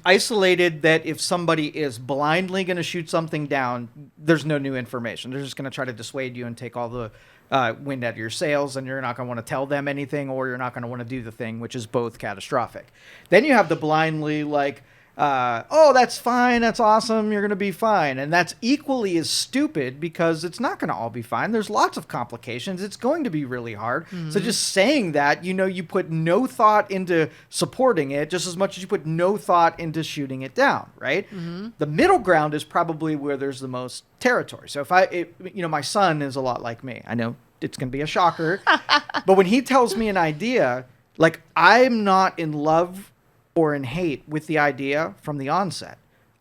isolated that if somebody is blindly going to shoot something down, there's no new information. They're just going to try to dissuade you and take all the wind out of your sails, and you're not going to want to tell them anything, or you're not going to want to do the thing, which is both catastrophic. Then you have the blindly, like, that's fine, that's awesome, you're going to be fine. And that's equally as stupid, because it's not going to all be fine. There's lots of complications. It's going to be really hard. Mm-hmm. So just saying that, you put no thought into supporting it just as much as you put no thought into shooting it down, right? Mm-hmm. The middle ground is probably where there's the most territory. So my son is a lot like me. I know it's going to be a shocker, but when he tells me an idea, like, I'm not in love or in hate with the idea from the onset.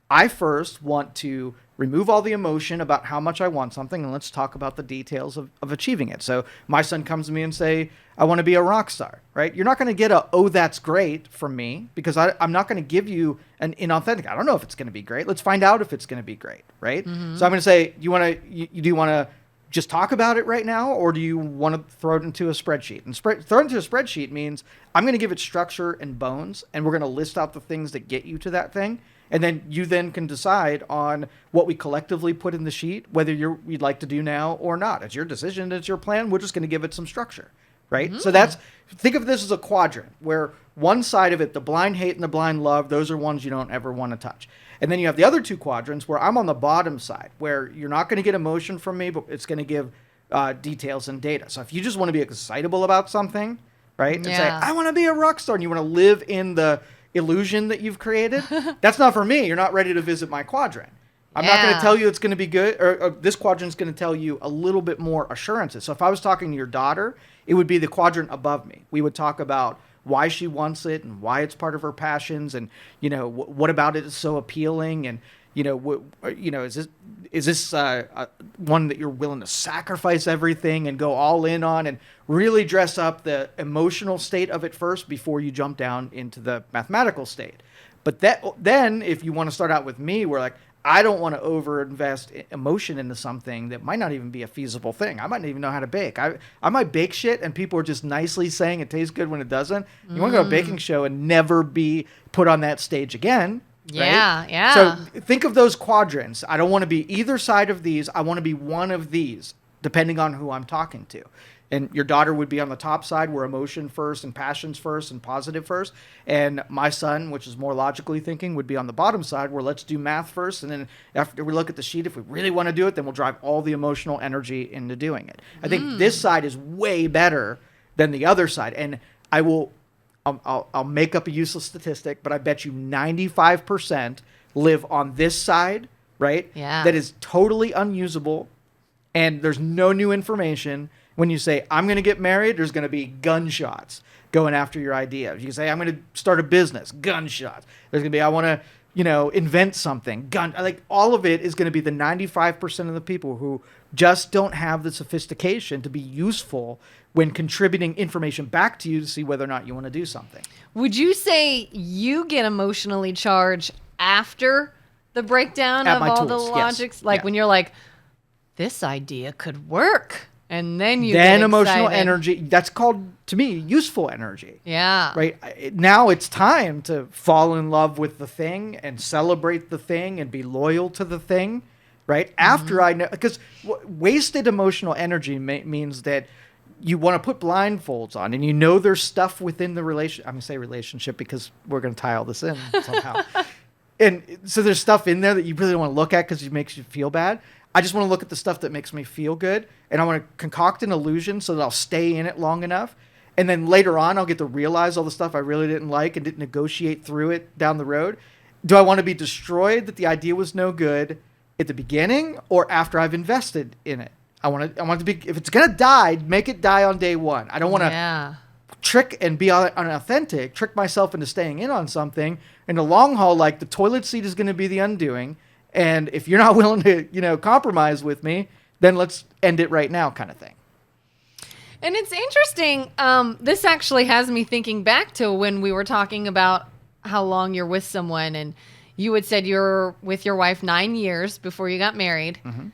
I first want to remove all the emotion about how much I want something, and let's talk about the details of achieving it. So my son comes to me and say, I want to be a rock star, right? You're not going to get that's great from me, because I'm not going to give you an inauthentic, I don't know if it's going to be great. Let's find out if it's going to be great, right? Mm-hmm. So I'm going to say, do you want to just talk about it right now, or do you want to throw it into a spreadsheet? And throw it into a spreadsheet means I'm going to give it structure and bones, and we're going to list out the things that get you to that thing. And then you can decide on what we collectively put in the sheet, whether you'd like to do now or not. It's your decision. It's your plan. We're just going to give it some structure, right? Mm-hmm. So think of this as a quadrant where one side of it, the blind hate and the blind love, those are ones you don't ever want to touch. And then you have the other two quadrants where I'm on the bottom side, where you're not going to get emotion from me, but it's going to give details and data. So if you just want to be excitable about something, right, and say, I want to be a rock star, and you want to live in the illusion that you've created, that's not for me. You're not ready to visit my quadrant. I'm not going to tell you it's going to be good, or this quadrant's going to tell you a little bit more assurances. So if I was talking to your daughter, it would be the quadrant above me. We would talk about why she wants it and why it's part of her passions, and what about it is so appealing, and is this one that you're willing to sacrifice everything and go all in on, and really dress up the emotional state of it first before you jump down into the mathematical state. But then if you want to start out with me, we're like, I don't want to overinvest emotion into something that might not even be a feasible thing. I might not even know how to bake. I might bake shit, and people are just nicely saying it tastes good when it doesn't. You want to go to a baking show and never be put on that stage again. Yeah, right? yeah. So think of those quadrants. I don't want to be either side of these. I want to be one of these, depending on who I'm talking to. And your daughter would be on the top side, where emotion first and passions first and positive first. And my son, which is more logically thinking, would be on the bottom side, where let's do math first. And then after we look at the sheet, if we really want to do it, then we'll drive all the emotional energy into doing it. I think this side is way better than the other side. And I will, I'll make up a useless statistic, but I bet you 95% live on this side, right? Yeah. That is totally unusable, and there's no new information. When you say, I'm going to get married, there's going to be gunshots going after your idea. If you say, I'm going to start a business, gunshots. There's going to be, I want to, invent something, like all of it is going to be the 95% of the people who just don't have the sophistication to be useful when contributing information back to you to see whether or not you want to do something. Would you say you get emotionally charged after the breakdown of all the logics? Yes. Like Yeah. when you're like, this idea could work. And then you then get emotional excited. energy, that's called, to me, useful energy. Yeah. Right? Now it's time to fall in love with the thing and celebrate the thing and be loyal to the thing, right? After I know, because wasted emotional energy means that you want to put blindfolds on and there's stuff within the I'm going to say relationship because we're going to tie all this in somehow. And so there's stuff in there that you really don't want to look at because it makes you feel bad. I just want to look at the stuff that makes me feel good, and I want to concoct an illusion so that I'll stay in it long enough. And then later on, I'll get to realize all the stuff I really didn't like and didn't negotiate through it down the road. Do I want to be destroyed that the idea was no good at the beginning or after I've invested in it? I want it to be, if it's going to die, make it die on day one. I don't want to trick and be unauthentic, trick myself into staying in on something. In the long haul, like the toilet seat is going to be the undoing. And if you're not willing to, compromise with me, then let's end it right now kind of thing. And it's interesting. This actually has me thinking back to when we were talking about how long you're with someone. And you had said you're with your wife 9 years before you got married. Mm-hmm.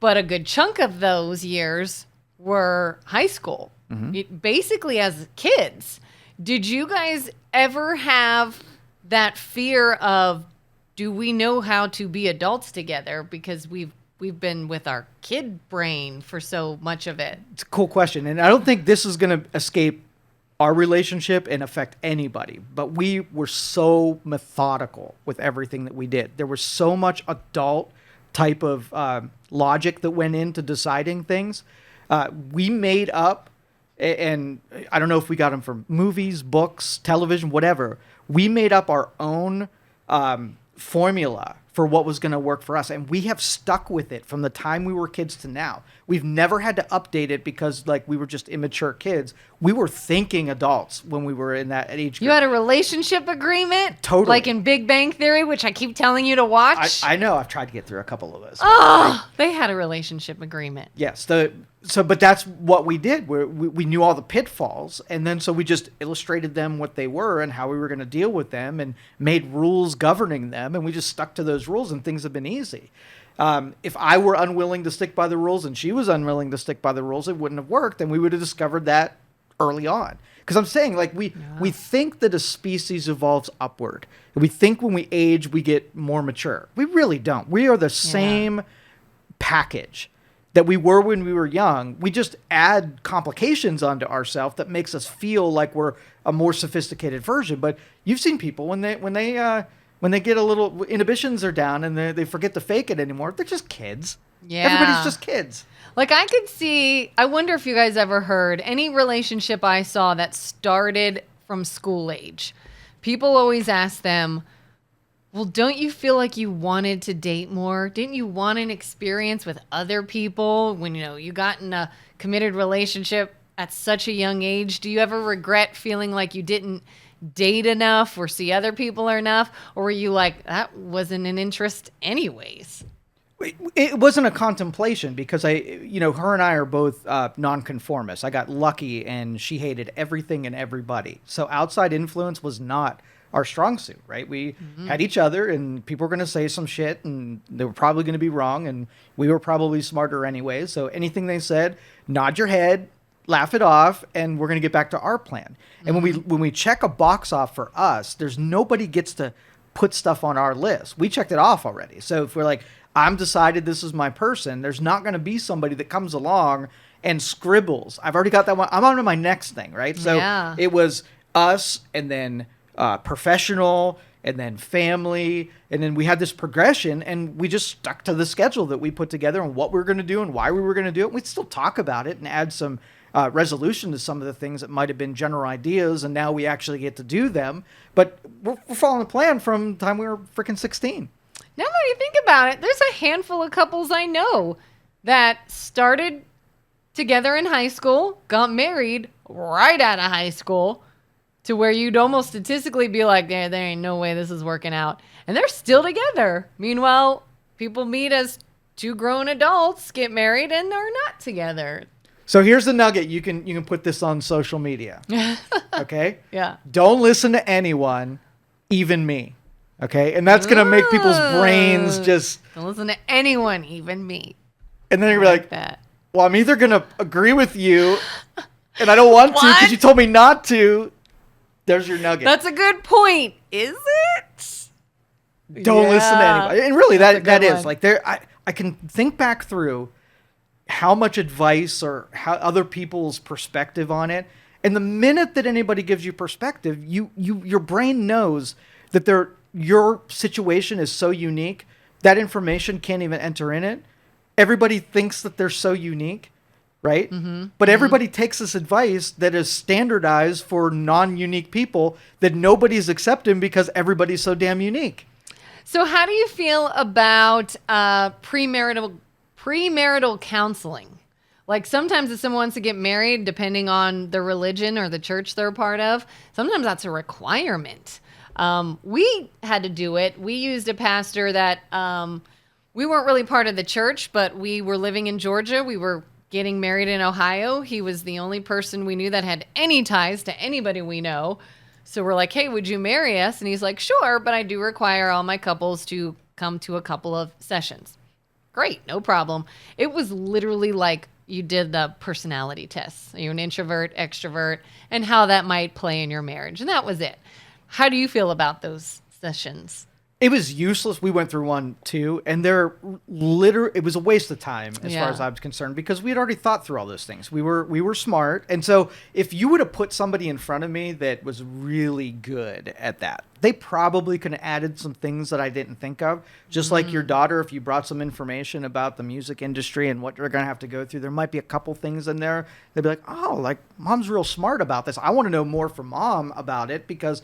But a good chunk of those years were high school, basically as kids. Did you guys ever have that fear of, do we know how to be adults together? Because we've been with our kid brain for so much of it. It's a cool question. And I don't think this is going to escape our relationship and affect anybody. But we were so methodical with everything that we did. There was so much adult type of logic that went into deciding things. We made up, and I don't know if we got them from movies, books, television, whatever. We made up our own formula for what was going to work for us, and we have stuck with it from the time we were kids to now. We've never had to update it because we were just immature kids. We were thinking adults when we were in that age group. You had a relationship agreement? Totally. Like in Big Bang Theory, which I keep telling you to watch? I know. I've tried to get through a couple of those. Oh, they had a relationship agreement. Yes. But that's what we did. We knew all the pitfalls, and then so we just illustrated them what they were and how we were going to deal with them and made rules governing them, and we just stuck to those rules, and things have been easy. If I were unwilling to stick by the rules and she was unwilling to stick by the rules, it wouldn't have worked, and we would have discovered that early on. Because I'm saying, we think that a species evolves upward. We think when we age, we get more mature. We really don't. We are the same package that we were when we were young. We just add complications onto ourselves that makes us feel like we're a more sophisticated version. But you've seen people when they get a little, inhibitions are down and they forget to fake it anymore. They're just kids. Yeah. Everybody's just kids. Like I could see, I wonder if you guys ever heard any relationship I saw that started from school age. People always ask them, well, don't you feel like you wanted to date more? Didn't you want an experience with other people when, you got in a committed relationship at such a young age? Do you ever regret feeling like you didn't date enough or see other people enough? Or were you like, that wasn't an interest anyways? It wasn't a contemplation because her and I are both nonconformists. I got lucky and she hated everything and everybody. So outside influence was not our strong suit, right? We had each other, and people were going to say some shit, and they were probably going to be wrong, and we were probably smarter anyway. So anything they said, nod your head, laugh it off, and we're going to get back to our plan. And when we check a box off for us, there's nobody gets to put stuff on our list. We checked it off already. So if we're like, I'm decided this is my person, there's not going to be somebody that comes along and scribbles. I've already got that one. I'm on to my next thing, right? So it was us, and then professional, and then family, and then we had this progression, and we just stuck to the schedule that we put together and what we were going to do and why we were going to do it. We'd still talk about it and add some resolution to some of the things that might have been general ideas, and now we actually get to do them. But we're following the plan from the time we were freaking 16. Now that you think about it, there's a handful of couples I know that started together in high school, got married right out of high school, to where you'd almost statistically be like, there ain't no way this is working out. And they're still together. Meanwhile, people meet as two grown adults, get married, and are not together. So here's the nugget. You can put this on social media. Okay? Yeah. Don't listen to anyone, even me. Okay? And that's going to make people's brains just... Don't listen to anyone, even me. And then you're like, that. Well, I'm either going to agree with you, and I don't want to because you told me not to. There's your nugget. That's a good point. Is it? Don't listen to anybody. And really, that is. One. Like, I can think back through how much advice or how other people's perspective on it. And the minute that anybody gives you perspective, your brain knows that your situation is so unique, that information can't even enter in it. Everybody thinks that they're so unique, right? Mm-hmm. But everybody takes this advice that is standardized for non-unique people that nobody's accepting because everybody's so damn unique. So how do you feel about premarital counseling? Like sometimes if someone wants to get married, depending on the religion or the church they're a part of, sometimes that's a requirement. We had to do it. We used a pastor that we weren't really part of the church, but we were living in Georgia. We were getting married in Ohio. He was the only person we knew that had any ties to anybody we know. So we're like, hey, would you marry us? And he's like, sure, but I do require all my couples to come to a couple of sessions. Great, no problem. It was literally like you did the personality tests. Are you an introvert, extrovert, and how that might play in your marriage. And that was it. How do you feel about those sessions? It was useless. We went through one too, and it was a waste of time as far as I was concerned, because we had already thought through all those things. We were smart. And so if you would have put somebody in front of me that was really good at that, they probably could have added some things that I didn't think of. Just like your daughter, if you brought some information about the music industry and what they're going to have to go through, there might be a couple things in there. They'd be like, oh, like mom's real smart about this. I want to know more from mom about it, because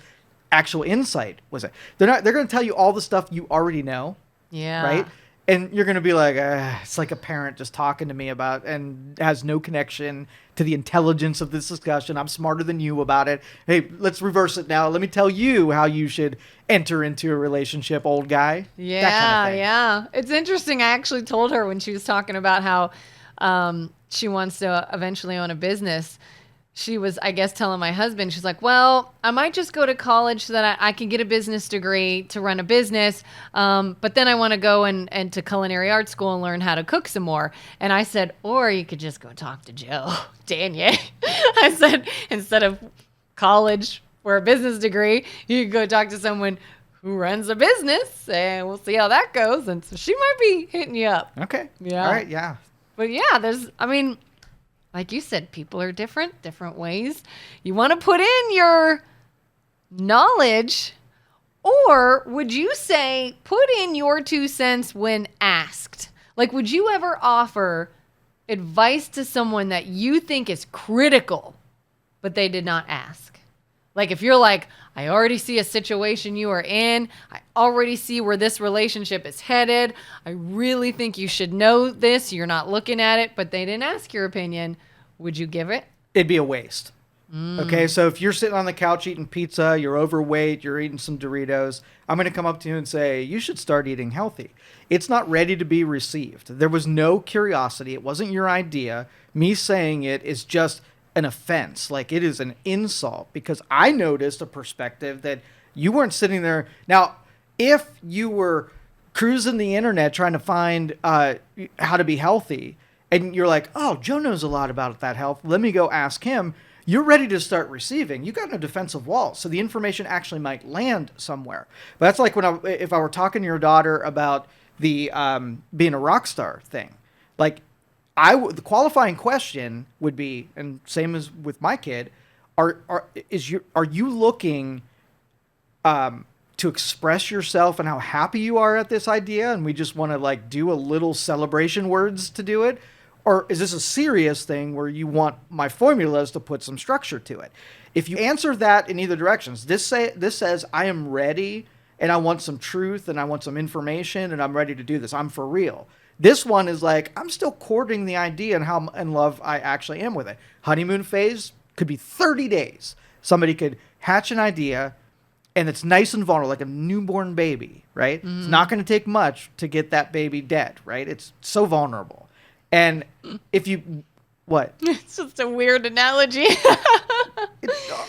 actual insight was it. They're going to tell you all the stuff you already know. Yeah. Right. And you're going to be like, it's like a parent just talking to me about, and has no connection to the intelligence of this discussion. I'm smarter than you about it. Hey, let's reverse it now. Let me tell you how you should enter into a relationship, old guy. Yeah. That kind of thing. Yeah. It's interesting. I actually told her when she was talking about how she wants to eventually own a business. She was, I guess, telling my husband, she's like, well, I might just go to college so that I can get a business degree to run a business. But then I want to go and to culinary art school and learn how to cook some more. And I said, or you could just go talk to Joe. Danye. I said, instead of college for a business degree, you could go talk to someone who runs a business, and we'll see how that goes. And so she might be hitting you up. Okay. Yeah. All right. Yeah. But yeah, like you said, people are different ways. You want to put in your knowledge, or would you say put in your 2 cents when asked? Like, would you ever offer advice to someone that you think is critical, but they did not ask? Like, if you're like, I already see a situation you are in. I already see where this relationship is headed. I really think you should know this. You're not looking at it, but they didn't ask your opinion. Would you give it? It'd be a waste. Okay, so if you're sitting on the couch eating pizza, you're overweight, you're eating some Doritos, I'm going to come up to you and say, you should start eating healthy. It's not ready to be received. There was no curiosity. It wasn't your idea. Me saying it is just an offense. Like, it is an insult, because I noticed a perspective that you weren't sitting there. Now, if you were cruising the internet trying to find how to be healthy, and you're like, oh, Joe knows a lot about that health, let me go ask him, you're ready to start receiving. You got no defensive wall, so the information actually might land somewhere. But that's like if I were talking to your daughter about the being a rock star thing. Like, the qualifying question would be, and same as with my kid, are you looking to express yourself and how happy you are at this idea, and we just want to like do a little celebration words to do it? Or is this a serious thing where you want my formulas to put some structure to it? If you answer that in either directions, this says I am ready and I want some truth and I want some information and I'm ready to do this. I'm for real. This one is like, I'm still courting the idea and how in love I actually am with it. Honeymoon phase could be 30 days. Somebody could hatch an idea and it's nice and vulnerable, like a newborn baby, right? Mm-hmm. It's not going to take much to get that baby dead, right? It's so vulnerable. And if you, what? It's just a weird analogy.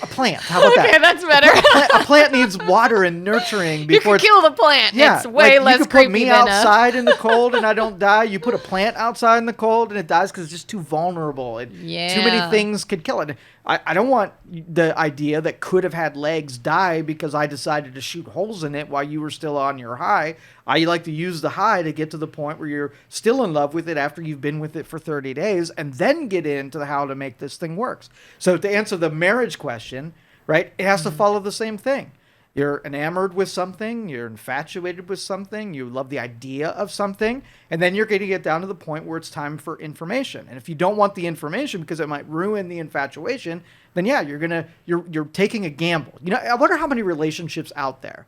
A plant. How about that? Okay, that's better. A plant needs water and nurturing before you can kill the plant. Yeah, it's way less you could creepy put me than outside in the cold and I don't die. You put a plant outside in the cold and it dies because it's just too vulnerable. Too many things could kill it. I don't want the idea that could have had legs die because I decided to shoot holes in it while you were still on your high. I like to use the high to get to the point where you're still in love with it after you've been with it for 30 days and then get into how to make this thing work. So to answer the marriage question, right, it has to follow the same thing. You're enamored with something, you're infatuated with something, you love the idea of something, and then you're going to get down to the point where it's time for information. And if you don't want the information because it might ruin the infatuation, then yeah, you're taking a gamble. You know, I wonder how many relationships out there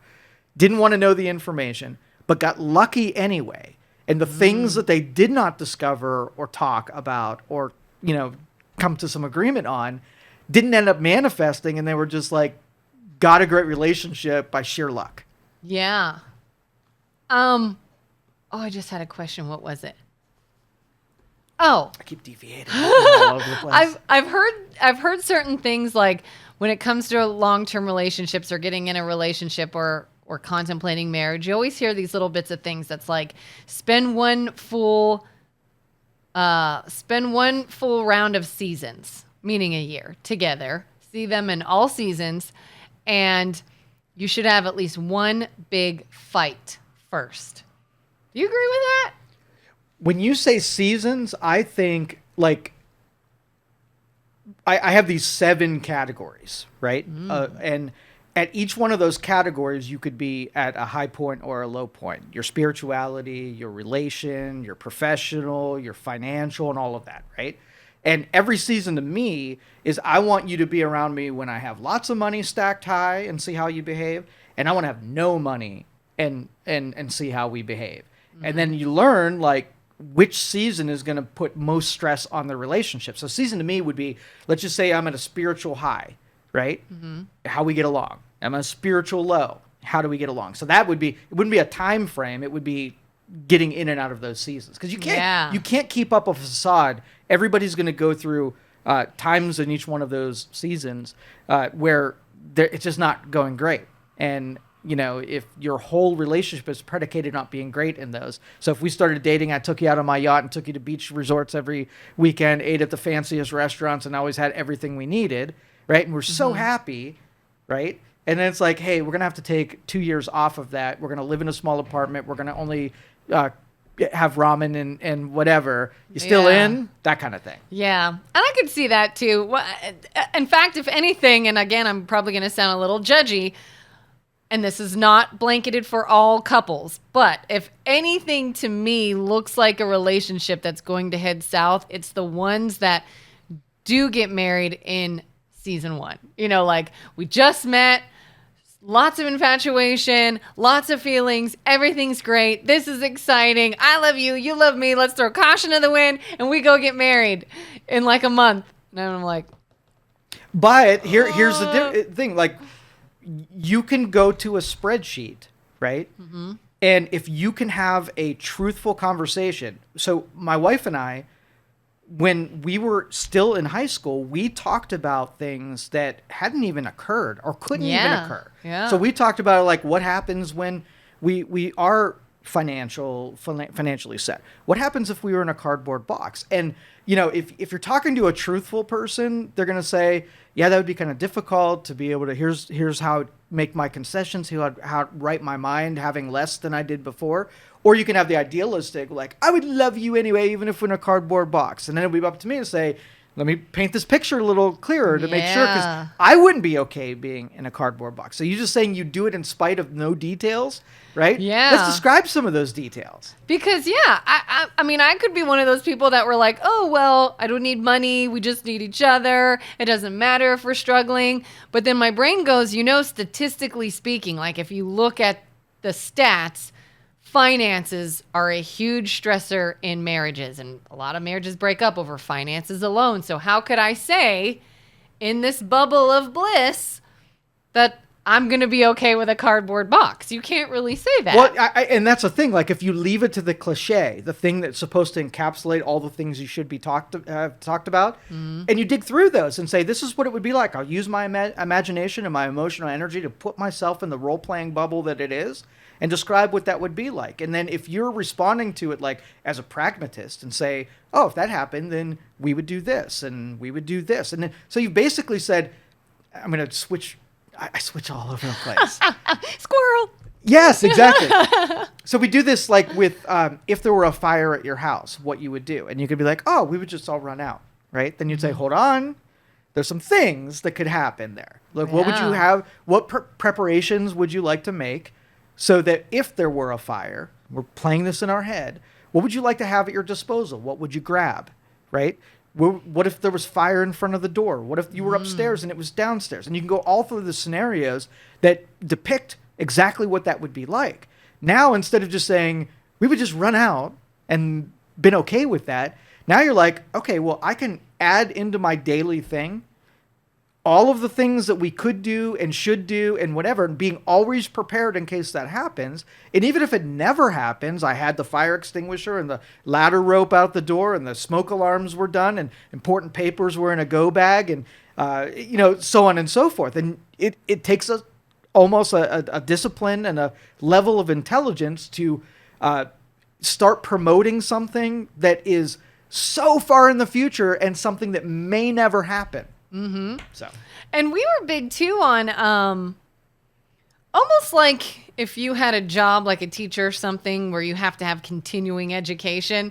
didn't want to know the information, but got lucky anyway. And the things that they did not discover or talk about or, you know, come to some agreement on didn't end up manifesting, and they were just like, got a great relationship by sheer luck. Yeah. Oh, I just had a question. What was it? Oh, I keep deviating all over the place. I've heard certain things like when it comes to long-term relationships or getting in a relationship or contemplating marriage, you always hear these little bits of things that's like spend one full round of seasons, meaning a year, together. See them in all seasons. And you should have at least one big fight first. Do you agree with that? When you say seasons, I think like I have these 7 categories, right? And at each one of those categories, you could be at a high point or a low point. Your spirituality, your relation, your professional, your financial, and all of that, right? And every season to me is I want you to be around me when I have lots of money stacked high and see how you behave. And I want to have no money and see how we behave. Mm-hmm. And then you learn like which season is going to put most stress on the relationship. So season to me would be, let's just say I'm at a spiritual high, right? Mm-hmm. How we get along. I'm at a spiritual low. How do we get along? So that would be, it wouldn't be a time frame. It would be getting in and out of those seasons, because you can't keep up a facade. Everybody's going to go through times in each one of those seasons where it's just not going great. And you know, if your whole relationship is predicated on being great in those. So if we started dating, I took you out on my yacht and took you to beach resorts every weekend, ate at the fanciest restaurants, and always had everything we needed, right? And we're so happy, right? And then it's like, hey, we're going to have to take 2 years off of that. We're going to live in a small apartment. We're going to only have ramen and whatever. You still in? That kind of thing. Yeah. And I could see that too. Well, in fact, if anything, and again, I'm probably going to sound a little judgy, and this is not blanketed for all couples, but if anything to me looks like a relationship that's going to head south, it's the ones that do get married in season 1. You know, like we just met, lots of infatuation, lots of feelings, everything's great, this is exciting, I love you, you love me, let's throw caution to the wind, and we go get married in like a month. And I'm like... But here's the thing, like... You can go to a spreadsheet, right? Mm-hmm. And if you can have a truthful conversation. So my wife and I, when we were still in high school, we talked about things that hadn't even occurred or couldn't even occur. Yeah. So we talked about like what happens when we are financially set. What happens if we were in a cardboard box? And you know, if you're talking to a truthful person, they're going to say, yeah, that would be kind of difficult to be able to, here's how to make my concessions, how to right my mind, having less than I did before. Or you can have the idealistic, like, I would love you anyway, even if we're in a cardboard box. And then it'll be up to me to say, let me paint this picture a little clearer to make sure, because Yeah. I wouldn't be okay being in a cardboard box. So you're just saying you do it in spite of no details, right? Yeah. Let's describe some of those details. Because I mean, I could be one of those people that were like, oh, well, I don't need money. We just need each other. It doesn't matter if we're struggling. But then my brain goes, statistically speaking, like if you look at the stats, finances are a huge stressor in marriages, and a lot of marriages break up over finances alone. So how could I say in this bubble of bliss that I'm going to be okay with a cardboard box? You can't really say that. Well, and that's the thing. Like, if you leave it to the cliche, the thing that's supposed to encapsulate all the things you should be talked about, and you dig through those and say, this is what it would be like. I'll use my imagination and my emotional energy to put myself in the role-playing bubble that it is and describe what that would be like. And then if you're responding to it like as a pragmatist and say, oh, if that happened, then we would do this and we would do this. And then, so you basically said, I'm going to switch. I switch all over the place. Squirrel. Yes, exactly. So we do this like with if there were a fire at your house, what you would do. And you could be like, oh, we would just all run out, right? Then you'd say, hold on. There's some things that could happen there. Like, what would you have? What preparations would you like to make so that if there were a fire, we're playing this in our head, what would you like to have at your disposal? What would you grab, right? What if there was fire in front of the door? What if you were upstairs and it was downstairs? And you can go all through the scenarios that depict exactly what that would be like. Now, instead of just saying, we would just run out and been okay with that, now you're like, okay, well, I can add into my daily thing all of the things that we could do and should do and whatever, and being always prepared in case that happens. And even if it never happens, I had the fire extinguisher and the ladder rope out the door and the smoke alarms were done and important papers were in a go bag and, so on and so forth. And it takes almost a discipline and a level of intelligence to start promoting something that is so far in the future and something that may never happen. Mm-hmm. So, and we were big too on almost like if you had a job like a teacher or something where you have to have continuing education.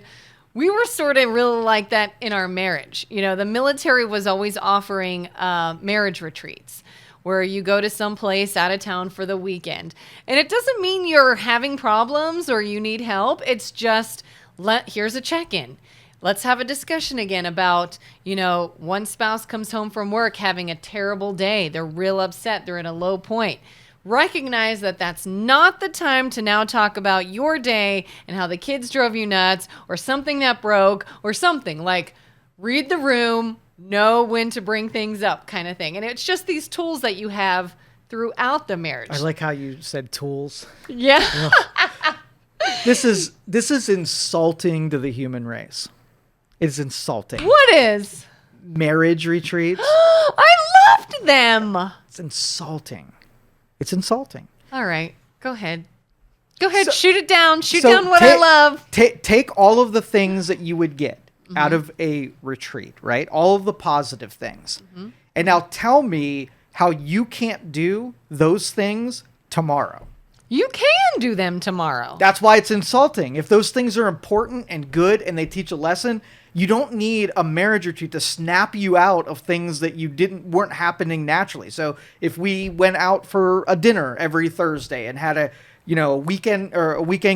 We were sort of really like that in our marriage. The military was always offering marriage retreats where you go to some place out of town for the weekend. And it doesn't mean you're having problems or you need help. It's just, here's a check-in. Let's have a discussion again about, one spouse comes home from work having a terrible day. They're real upset. They're at a low point. Recognize that that's not the time to now talk about your day and how the kids drove you nuts or something that broke or something. Like, read the room, know when to bring things up kind of thing. And it's just these tools that you have throughout the marriage. I like how you said tools. Yeah. This is insulting to the human race. It's insulting. What is? Marriage retreats. I loved them. It's insulting. It's insulting. All right. Go ahead. Go ahead. So- shoot it down. Shoot so down what I love. Take all of the things that you would get out of a retreat, right? All of the positive things. And now tell me how you can't do those things tomorrow. You can do them tomorrow. That's why it's insulting. If those things are important and good and they teach a lesson, you don't need a marriage retreat to snap you out of things that you weren't happening naturally. So if we went out for a dinner every Thursday and had a weekend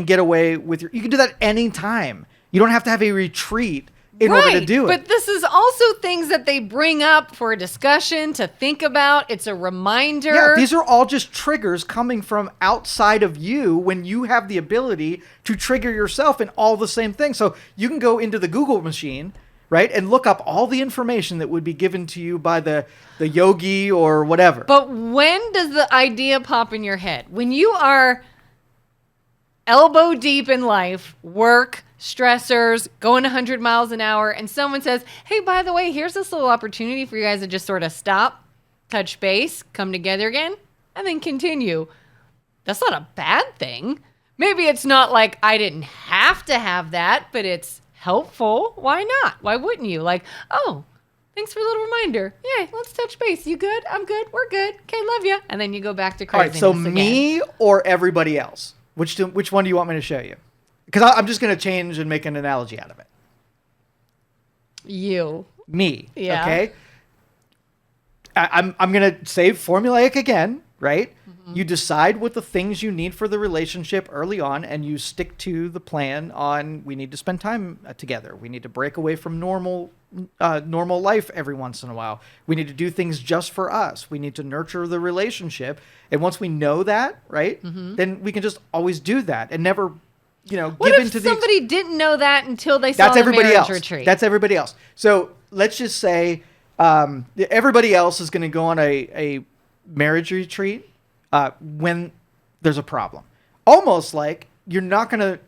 getaway with you can do that anytime. You don't have to have a retreat in order to do it. But this is also things that they bring up for a discussion to think about. It's a reminder. Yeah, these are all just triggers coming from outside of you when you have the ability to trigger yourself in all the same things. So you can go into the Google machine, right, and look up all the information that would be given to you by the yogi or whatever. But when does the idea pop in your head? When you are elbow deep in life, work, stressors, going 100 miles an hour, and someone says, hey, by the way, here's this little opportunity for you guys to just sort of stop, touch base, come together again, and then continue. That's not a bad thing. Maybe it's not like I didn't have to have that, but it's helpful. Why not? Why wouldn't you? Like, oh, thanks for the little reminder. Yay, let's touch base. You good? I'm good. We're good. Okay, love you. And then you go back to all right, craziness so again. me or everybody else? Which one do you want me to show you? Because I'm just going to change and make an analogy out of it. You. me. Yeah. Okay. I'm going to say formulaic again, right? You decide what the things you need for the relationship early on, and you stick to the plan on, we need to spend time together. We need to break away from normal life every once in a while. We need to do things just for us. We need to nurture the relationship. And once we know that, right, then we can just always do that and never, What give if into somebody didn't know that until they saw the marriage retreat? That's everybody else. So let's just say everybody else is going to go on a marriage retreat when there's a problem. Almost like you're not going to,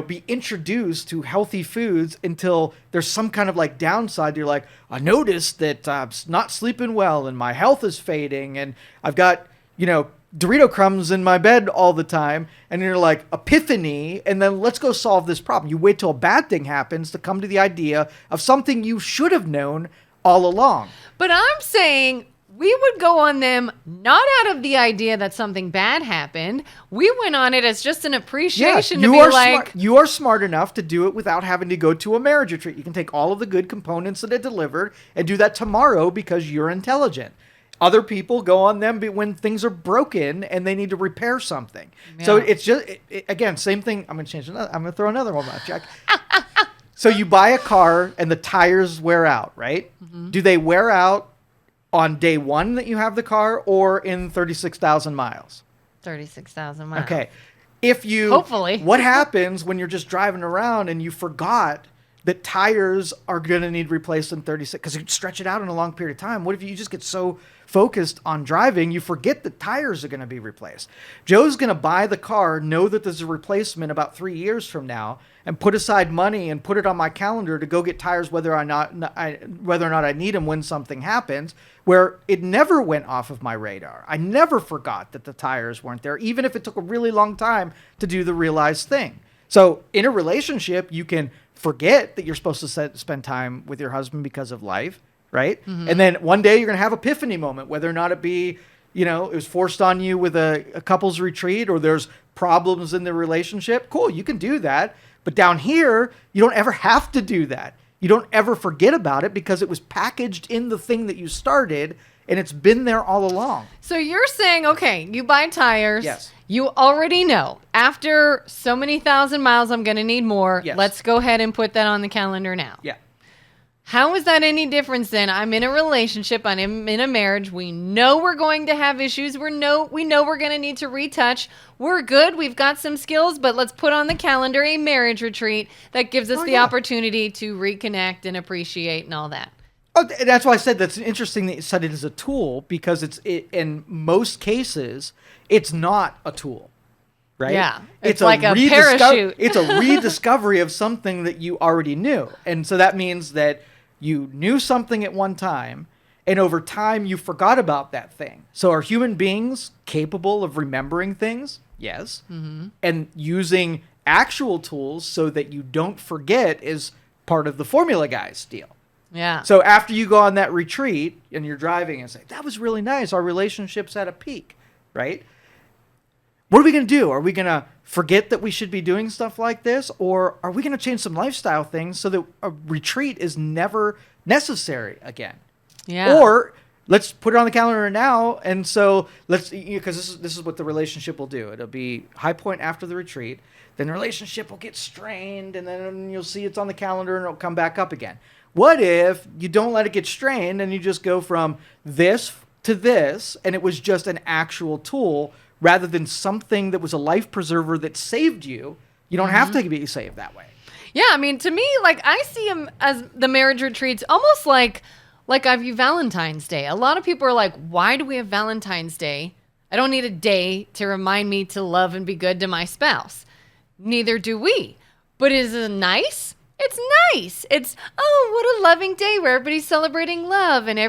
be introduced to healthy foods until there's some kind of like downside. You're like, I noticed that I'm not sleeping well and my health is fading and I've got, Dorito crumbs in my bed all the time. And you're like, epiphany. And then let's go solve this problem. You wait till a bad thing happens to come to the idea of something you should have known all along. But I'm saying we would go on them not out of the idea that something bad happened. We went on it as just an appreciation to be like... You are smart enough to do it without having to go to a marriage retreat. You can take all of the good components that it delivered and do that tomorrow because you're intelligent. Other people go on them when things are broken and they need to repair something. Yeah. So it's just, again, same thing. I'm going to change another. I'm going to throw another one out, Jack. So you buy a car and the tires wear out, right? Mm-hmm. Do they wear out on day one that you have the car or in 36,000 miles? 36,000 miles. Okay. Hopefully. What happens when you're just driving around and you forgot that tires are going to need replaced in 36, because you stretch it out in a long period of time. What if you just get so focused on driving, you forget that tires are going to be replaced? Joe's going to buy the car, know that there's a replacement about 3 years from now, and put aside money and put it on my calendar to go get tires whether or not I need them when something happens, where it never went off of my radar. I never forgot that the tires weren't there, even if it took a really long time to do the realized thing. So in a relationship, you can forget that you're supposed to spend time with your husband because of life, right? Mm-hmm. And then one day you're going to have an epiphany moment, whether or not it be, it was forced on you with a couple's retreat or there's problems in the relationship. Cool, you can do that. But down here, you don't ever have to do that. You don't ever forget about it because it was packaged in the thing that you started and it's been there all along. So you're saying, okay, you buy tires. Yes. You already know after so many thousand miles, I'm going to need more. Yes. Let's go ahead and put that on the calendar now. Yeah. How is that any different than I'm in a relationship, I'm in a marriage, we know we're going to have issues, we know we're going to need to retouch, we're good, we've got some skills, but let's put on the calendar a marriage retreat that gives us the opportunity to reconnect and appreciate and all that. Oh, that's why I said that's interesting that you said it as a tool, because in most cases, it's not a tool, right? Yeah, it's like a parachute. It's a rediscovery of something that you already knew. And so that means that you knew something at one time, and over time you forgot about that thing. So are human beings capable of remembering things? Yes. Mm-hmm. And using actual tools so that you don't forget is part of the Formula Guys deal. Yeah. So after you go on that retreat and you're driving and say, that was really nice, our relationship's at a peak, right? What are we going to do? Are we going to forget that we should be doing stuff like this? Or are we going to change some lifestyle things so that a retreat is never necessary again? Yeah. Or let's put it on the calendar now. And so because this is what the relationship will do. It'll be high point after the retreat. Then the relationship will get strained, and then you'll see it's on the calendar and it'll come back up again. What if you don't let it get strained and you just go from this to this, and it was just an actual tool rather than something that was a life preserver that saved you? You don't have to be saved that way. Yeah, I mean, to me, like, I see them as the marriage retreats almost like I view Valentine's Day. A lot of people are like, why do we have Valentine's Day? I don't need a day to remind me to love and be good to my spouse. Neither do we. But is it nice? It's nice. It's, oh, what a loving day where everybody's celebrating love and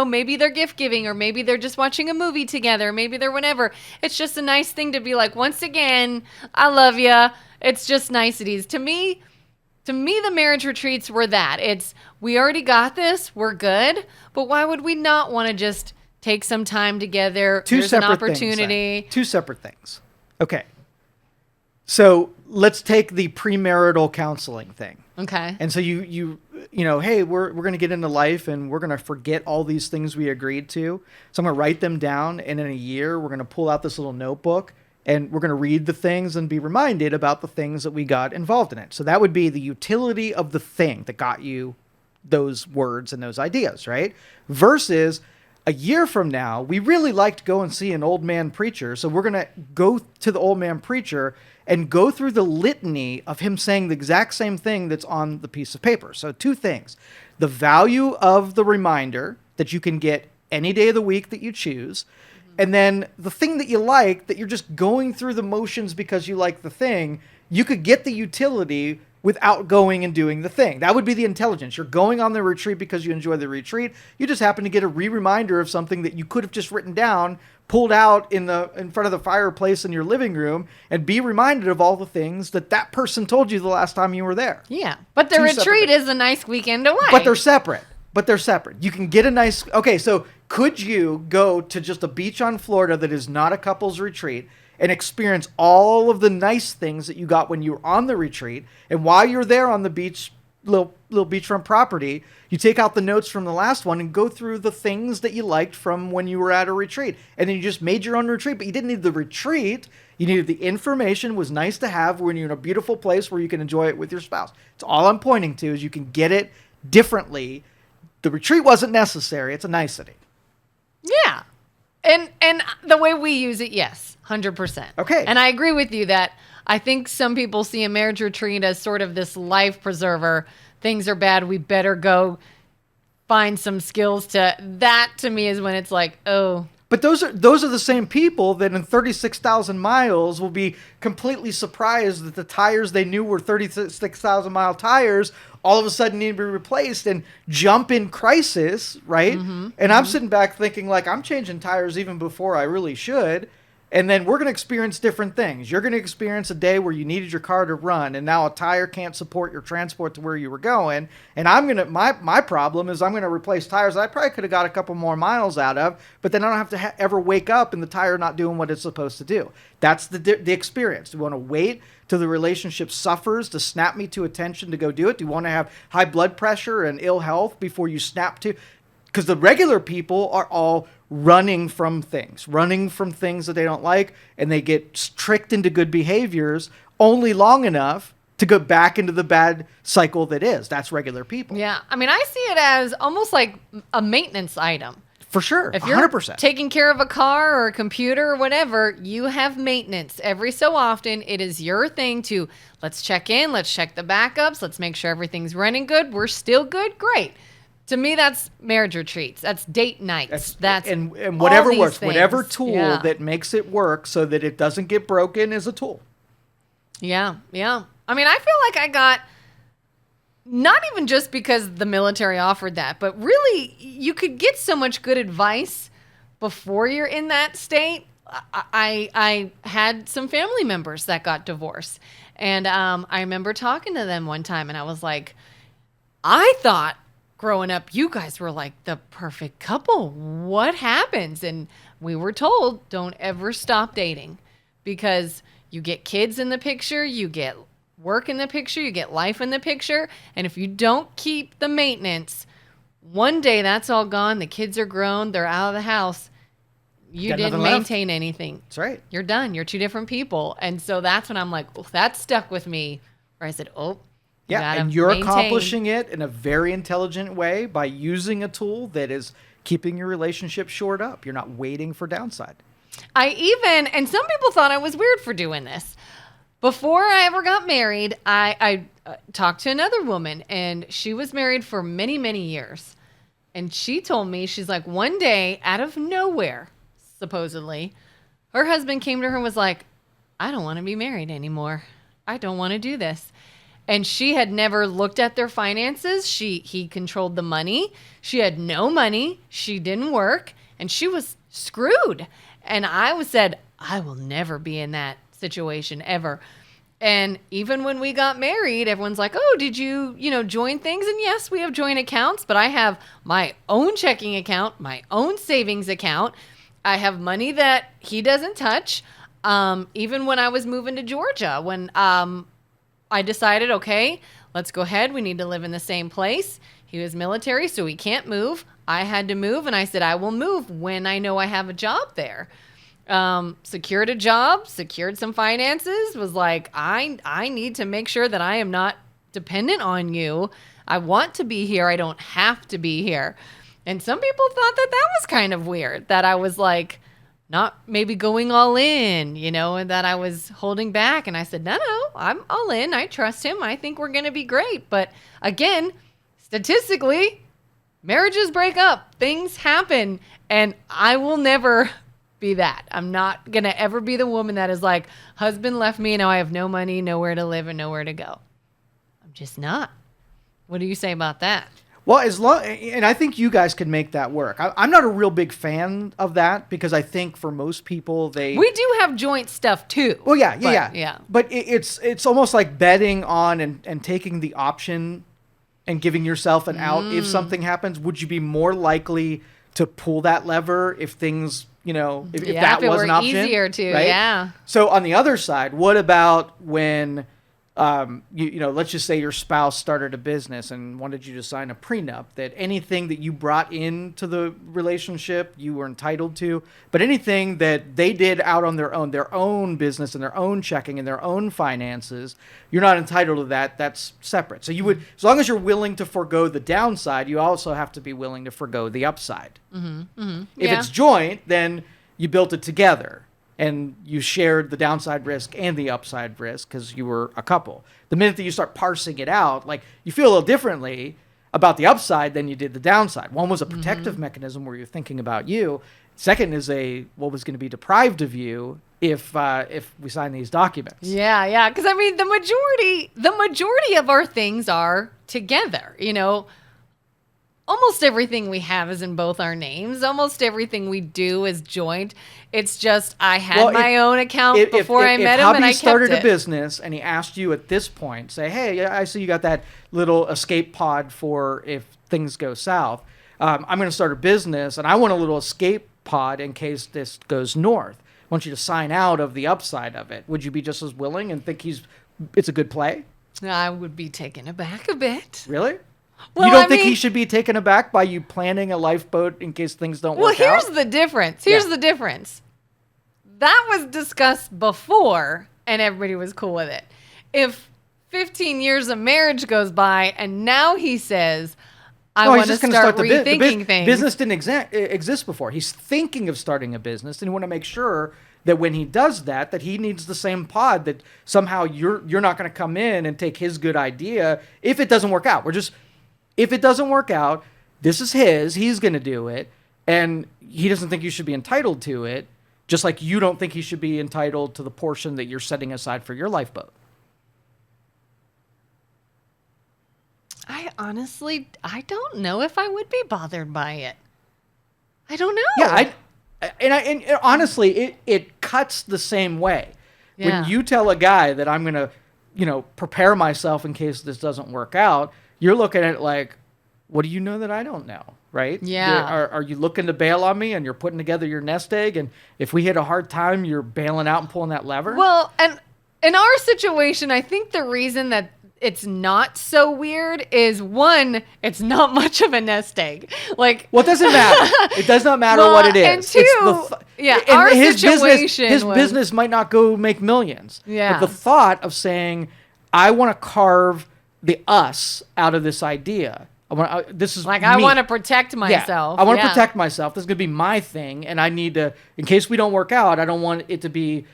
maybe they're gift giving, or maybe they're just watching a movie together, maybe they're whatever. It's just a nice thing to be like, once again, I love you. It's just niceties. To me, the marriage retreats were that. It's, we already got this, we're good, but why would we not want to just take some time together? There's an opportunity. Two separate things. Okay. So let's take the premarital counseling thing. Okay. And so you know, hey, we're going to get into life and we're going to forget all these things we agreed to. So I'm going to write them down, and in a year we're going to pull out this little notebook and we're going to read the things and be reminded about the things that we got involved in it. So that would be the utility of the thing that got you those words and those ideas, right? Versus a year from now, we really like to go and see an old man preacher. So we're going to go to the old man preacher and go through the litany of him saying the exact same thing that's on the piece of paper. So two things: the value of the reminder that you can get any day of the week that you choose, and then the thing that you like, that you're just going through the motions because you like the thing. You could get the utility without going and doing the thing. That would be the intelligence. You're going on the retreat because you enjoy the retreat. You just happen to get a reminder of something that you could have just written down, pulled out in front of the fireplace in your living room, and be reminded of all the things that person told you the last time you were there. Yeah. But the retreat is a nice weekend away. But they're separate. You can get a nice... Okay, so could you go to just a beach on Florida that is not a couple's retreat and experience all of the nice things that you got when you were on the retreat, and while you're there on the beach, little beachfront property, you take out the notes from the last one and go through the things that you liked from when you were at a retreat, and then you just made your own retreat, but you didn't need the retreat. You needed the information. It was nice to have when you're in a beautiful place where you can enjoy it with your spouse. It's all I'm pointing to is you can get it differently. The retreat wasn't necessary. It's a nicety. Yeah. And the way we use it, yes, 100%. Okay. And I agree with you that I think some people see a marriage retreat as sort of this life preserver. Things are bad. We better go find some skills to me is when it's like, oh. But those are the same people that in 36,000 miles will be completely surprised that the tires they knew were 36,000 mile tires all of a sudden need to be replaced and jump in crisis, right? And I'm sitting back thinking, like, I'm changing tires even before I really should. And then we're going to experience different things. You're going to experience a day where you needed your car to run, and now a tire can't support your transport to where you were going. And my problem is I'm going to replace tires that I probably could have got a couple more miles out of, but then I don't have to ever wake up and the tire not doing what it's supposed to do. That's the experience. Do you want to wait till the relationship suffers to snap me to attention to go do it? Do you want to have high blood pressure and ill health before you snap to? Because the regular people are all running from things that they don't like, and they get tricked into good behaviors only long enough to go back into the bad cycle that is. That's regular people. Yeah. I mean, I see it as almost like a maintenance item. For sure. If you're 100%. taking care of a car or a computer or whatever, you have maintenance. Every so often, it is your thing to let's check in, let's check the backups, let's make sure everything's running good. We're still good. Great. To me, that's marriage retreats. That's date nights. That's and whatever works. Things. Whatever tool that makes it work so that it doesn't get broken is a tool. Yeah, yeah. I mean, I feel like I got, not even just because the military offered that, but really you could get so much good advice before you're in that state. I had some family members that got divorced. And I remember talking to them one time, and I was like, I thought, growing up, you guys were like the perfect couple. What happens? And we were told, don't ever stop dating, because you get kids in the picture, you get work in the picture, you get life in the picture. And if you don't keep the maintenance, one day that's all gone. The kids are grown. They're out of the house. You didn't maintain anything. That's right. You're done. You're two different people. And so that's when I'm like, well, that stuck with me, where I said, oh, yeah, and you're accomplishing it in a very intelligent way by using a tool that is keeping your relationship shored up. You're not waiting for downside. And some people thought I was weird for doing this. Before I ever got married, I talked to another woman, and she was married for many, many years. And she told me, she's like, one day, out of nowhere, supposedly, her husband came to her and was like, I don't want to be married anymore. I don't want to do this. And she had never looked at their finances. He controlled the money. She had no money. She didn't work, and she was screwed. And I said, I will never be in that situation ever. And even when we got married, everyone's like, oh, did you join things? And yes, we have joint accounts, but I have my own checking account, my own savings account. I have money that he doesn't touch. Even when I was moving to Georgia, when I decided, okay, let's go ahead. We need to live in the same place. He was military, so he can't move. I had to move, and I said, I will move when I know I have a job there. Secured a job, secured some finances, was like, I need to make sure that I am not dependent on you. I want to be here. I don't have to be here. And some people thought that that was kind of weird, that I was like, not maybe going all in, and that I was holding back. And I said, no, I'm all in. I trust him. I think we're going to be great. But again, statistically, marriages break up. Things happen. And I will never be that. I'm not going to ever be the woman that is like, husband left me. Now I have no money, nowhere to live, and nowhere to go. I'm just not. What do you say about that? Well, and I think you guys can make that work. I'm not a real big fan of that because I think for most people we do have joint stuff too. Well, yeah. But it's almost like betting on and taking the option and giving yourself an out if something happens. Would you be more likely to pull that lever if things, if that was an option? Easier to, right? Yeah. So on the other side, what about when let's just say your spouse started a business and wanted you to sign a prenup that anything that you brought into the relationship you were entitled to, but anything that they did out on their own business and their own checking and their own finances, you're not entitled to that. That's separate. So you would, as long as you're willing to forego the downside, you also have to be willing to forego the upside. If it's joint, then you built it together. And you shared the downside risk and the upside risk because you were a couple. The minute that you start parsing it out, like you feel a little differently about the upside than you did the downside. One was a protective mechanism where you're thinking about you. Second is what was going to be deprived of you if we sign these documents. Yeah. Because I mean, the majority of our things are together. Almost everything we have is in both our names. Almost everything we do is joint. It's just I had my own account before I met him, and I kept it. If Hubby started a business and he asked you at this point, say, hey, I see you got that little escape pod for if things go south. I'm going to start a business, and I want a little escape pod in case this goes north. I want you to sign out of the upside of it. Would you be just as willing and think it's a good play? I would be taken aback a bit. Really? Well, you don't think he should be taken aback by you planning a lifeboat in case things don't work out? Well, here's the difference. The difference. That was discussed before, and everybody was cool with it. If 15 years of marriage goes by, and now he says, I want to start rethinking things. Business didn't exist before. He's thinking of starting a business, and you want to make sure that when he does that he needs the same pod, that somehow you're not going to come in and take his good idea if it doesn't work out. If it doesn't work out, this is he's going to do it, and he doesn't think you should be entitled to it, just like you don't think he should be entitled to the portion that you're setting aside for your lifeboat. I don't know if I would be bothered by it. I don't know. Yeah, and honestly, it cuts the same way. Yeah. When you tell a guy that I'm going to, prepare myself in case this doesn't work out, you're looking at it like, what do you know that I don't know, right? Yeah. Are you looking to bail on me and you're putting together your nest egg, and if we hit a hard time, you're bailing out and pulling that lever? Well, and in our situation, I think the reason that it's not so weird is, one, it's not much of a nest egg. Like, well, it doesn't matter. It does not matter what it is. And two, our situation his business might not go make millions. Yeah. But the thought of saying, I want to carve the us out of this idea. I want to protect myself. Yeah, I want to protect myself. This is going to be my thing, and I need to, in case we don't work out, I don't want it to be,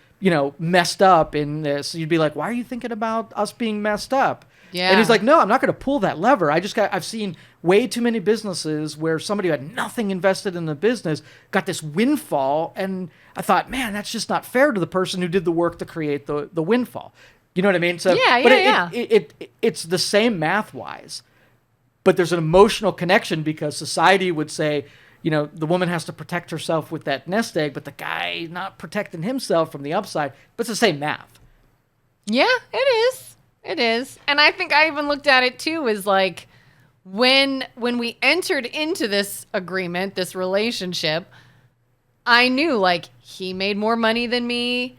messed up in this. You'd be like, why are you thinking about us being messed up? Yeah. And he's like, no, I'm not going to pull that lever. I've seen way too many businesses where somebody who had nothing invested in the business got this windfall, and I thought, man, that's just not fair to the person who did the work to create the windfall. You know what I mean? So it's the same math-wise, but there's an emotional connection because society would say, the woman has to protect herself with that nest egg, but the guy not protecting himself from the upside. But it's the same math. Yeah, it is. It is. And I think I even looked at it too as like when we entered into this agreement, this relationship, I knew like he made more money than me.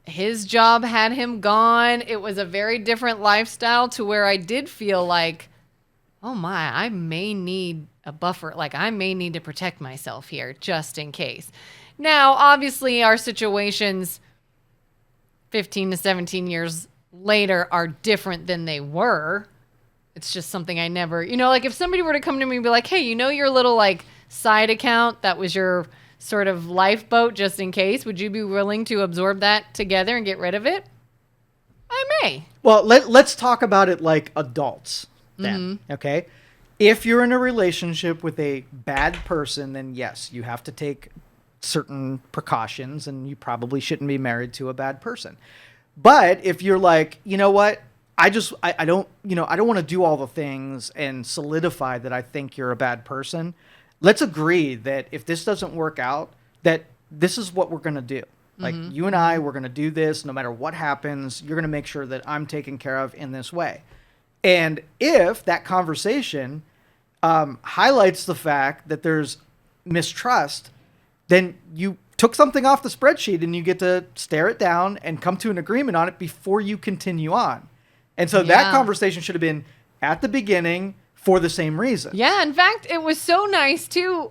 his job had him gone. It was a very different lifestyle to where I did feel like, oh my, I may need a buffer. Like I may need to protect myself here just in case. Now, obviously, our situations 15 to 17 years later are different than they were. It's just something I never, like if somebody were to come to me and be like, hey, your little like side account that was your sort of lifeboat just in case, would you be willing to absorb that together and get rid of it? I may. Well, let's talk about it like adults then, okay? If you're in a relationship with a bad person, then yes, you have to take certain precautions and you probably shouldn't be married to a bad person. But if you're like, you know what? I don't want to do all the things and solidify that I think you're a bad person. Let's agree that if this doesn't work out, that this is what we're going to do. Like you and I, we're going to do this no matter what happens. You're going to make sure that I'm taken care of in this way. And if that conversation highlights the fact that there's mistrust, then you took something off the spreadsheet and you get to stare it down and come to an agreement on it before you continue on. And so that conversation should have been at the beginning for the same reason. Yeah, in fact, it was so nice too.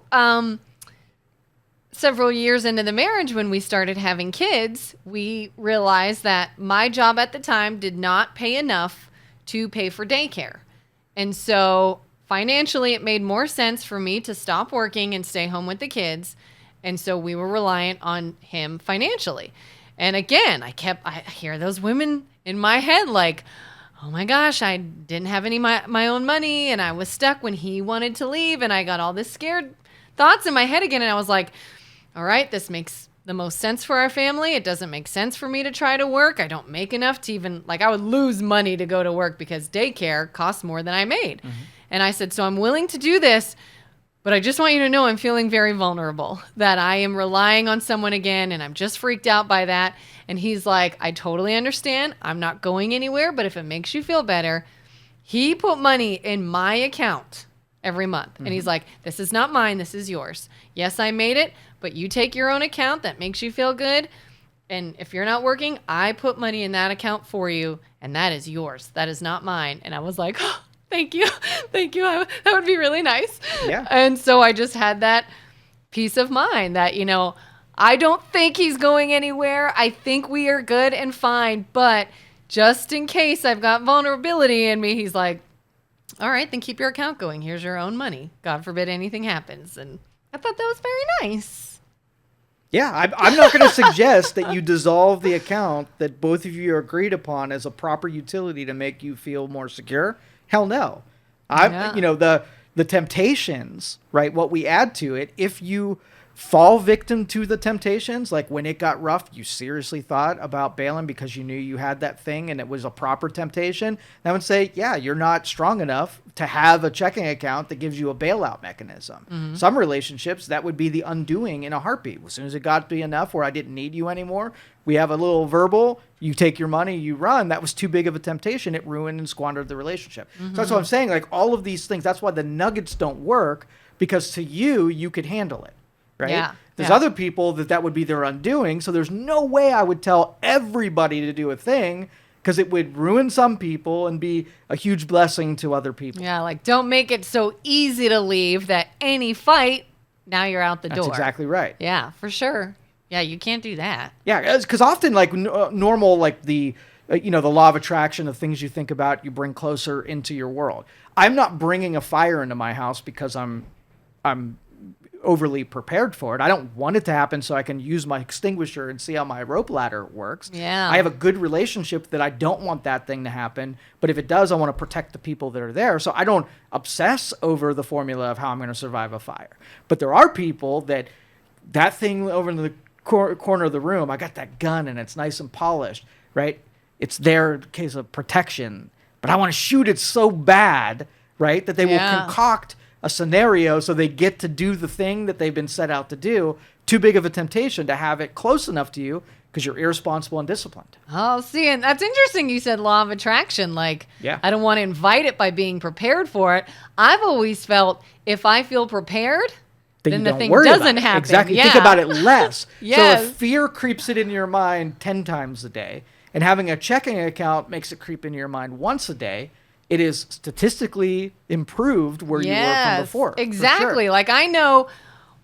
Several years into the marriage, when we started having kids, we realized that my job at the time did not pay enough to pay for daycare. And so financially, it made more sense for me to stop working and stay home with the kids. And so we were reliant on him financially. And again, I hear those women in my head like, oh my gosh, I didn't have any my own money and I was stuck when he wanted to leave and I got all this scared thoughts in my head again. And I was like, all right, this makes the most sense for our family. It doesn't make sense for me to try to work. I don't make enough to even, I would lose money to go to work because daycare costs more than I made. And I said, so I'm willing to do this, but I just want you to know I'm feeling very vulnerable, that I am relying on someone again, and I'm just freaked out by that. And he's like, I totally understand. I'm not going anywhere, but if it makes you feel better, he put money in my account every month. And he's like, this is not mine. This is yours. Yes, I made it, but you take your own account that makes you feel good. And if you're not working, I put money in that account for you, and that is yours. That is not mine. And I was like, oh, thank you. Thank you. That would be really nice. Yeah. And so I just had that peace of mind that, I don't think he's going anywhere. I think we are good and fine. But just in case I've got vulnerability in me, he's like, all right, then keep your account going. Here's your own money. God forbid anything happens. And I thought that was very nice. Yeah, I'm not going to suggest that you dissolve the account that both of you agreed upon as a proper utility to make you feel more secure. Hell no. The temptations, right? What we add to it, if you fall victim to the temptations, like when it got rough, you seriously thought about bailing because you knew you had that thing and it was a proper temptation, I would say, yeah, you're not strong enough to have a checking account that gives you a bailout mechanism. Some relationships, that would be the undoing in a heartbeat. As soon as it got to be enough where I didn't need you anymore, we have a little verbal, you take your money, you run. That was too big of a temptation. It ruined and squandered the relationship. So that's what I'm saying. Like all of these things, that's why the nuggets don't work, because to you could handle it. Right? Yeah. There's other people that would be their undoing. So there's no way I would tell everybody to do a thing, because it would ruin some people and be a huge blessing to other people. Yeah, like don't make it so easy to leave that any fight, now you're out the door. That's exactly right. Yeah, for sure. Yeah, you can't do that. Yeah, because often like normal, like the law of attraction of things you think about, you bring closer into your world. I'm not bringing a fire into my house because I'm overly prepared for it. I don't want it to happen so I can use my extinguisher and see how my rope ladder works. Yeah. I have a good relationship that I don't want that thing to happen, but if it does, I want to protect the people that are there. So I don't obsess over the formula of how I'm going to survive a fire. But there are people that thing over in the corner of the room, I got that gun and it's nice and polished, right? It's there in case of protection, but I want to shoot it so bad, right, that they will concoct a scenario so they get to do the thing that they've been set out to do. Too big of a temptation to have it close enough to you because you're irresponsible and disciplined. Oh, see, and that's interesting. You said law of attraction. Like, yeah. I don't want to invite it by being prepared for it. I've always felt if I feel prepared, that then you the don't thing worry doesn't about it. happen. Exactly. Yeah. Think about it less. Yes. So if fear creeps it into your mind 10 times a day, and having a checking account makes it creep into your mind once a day, it is statistically improved where you were from before. Exactly. For sure. Like I know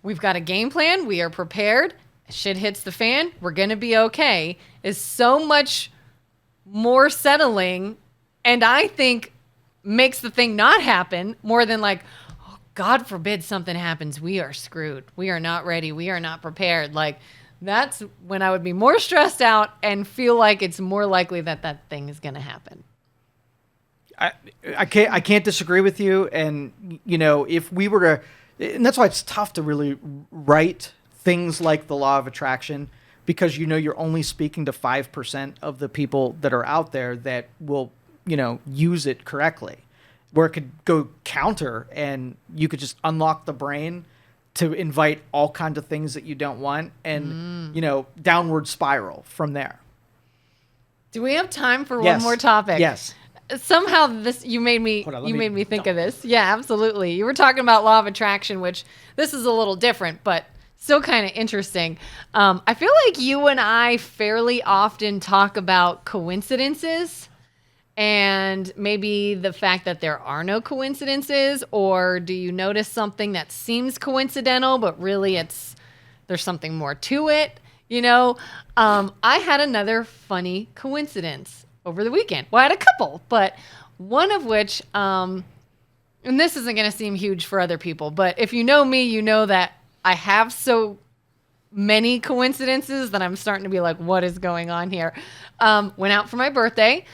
we've got a game plan. We are prepared. Shit hits the fan. We're going to be okay. Is so much more settling. And I think makes the thing not happen more than like, oh, God forbid something happens. We are screwed. We are not ready. We are not prepared. Like that's when I would be more stressed out and feel like it's more likely that that thing is going to happen. I can't disagree with you. And, you know, if we were to, and that's why it's tough to really write things like the law of attraction, because, you know, you're only speaking to 5% of the people that are out there that will, you know, use it correctly, where it could go counter and you could just unlock the brain to invite all kinds of things that you don't want and, you know, downward spiral from there. Do we have time for Yes. one more topic? Yes. Somehow this you made me think of this. Yeah, absolutely. You were talking about law of attraction, which this is a little different, but still kind of interesting. I feel like you and I fairly often talk about coincidences and maybe the fact that there are no coincidences, or do you notice something that seems coincidental, but really there's something more to it? You know, I had another funny coincidence over the weekend. Well, I had a couple, but one of which, and this isn't going to seem huge for other people, but if you know me, you know that I have so many coincidences that I'm starting to be like, what is going on here? Went out for my birthday,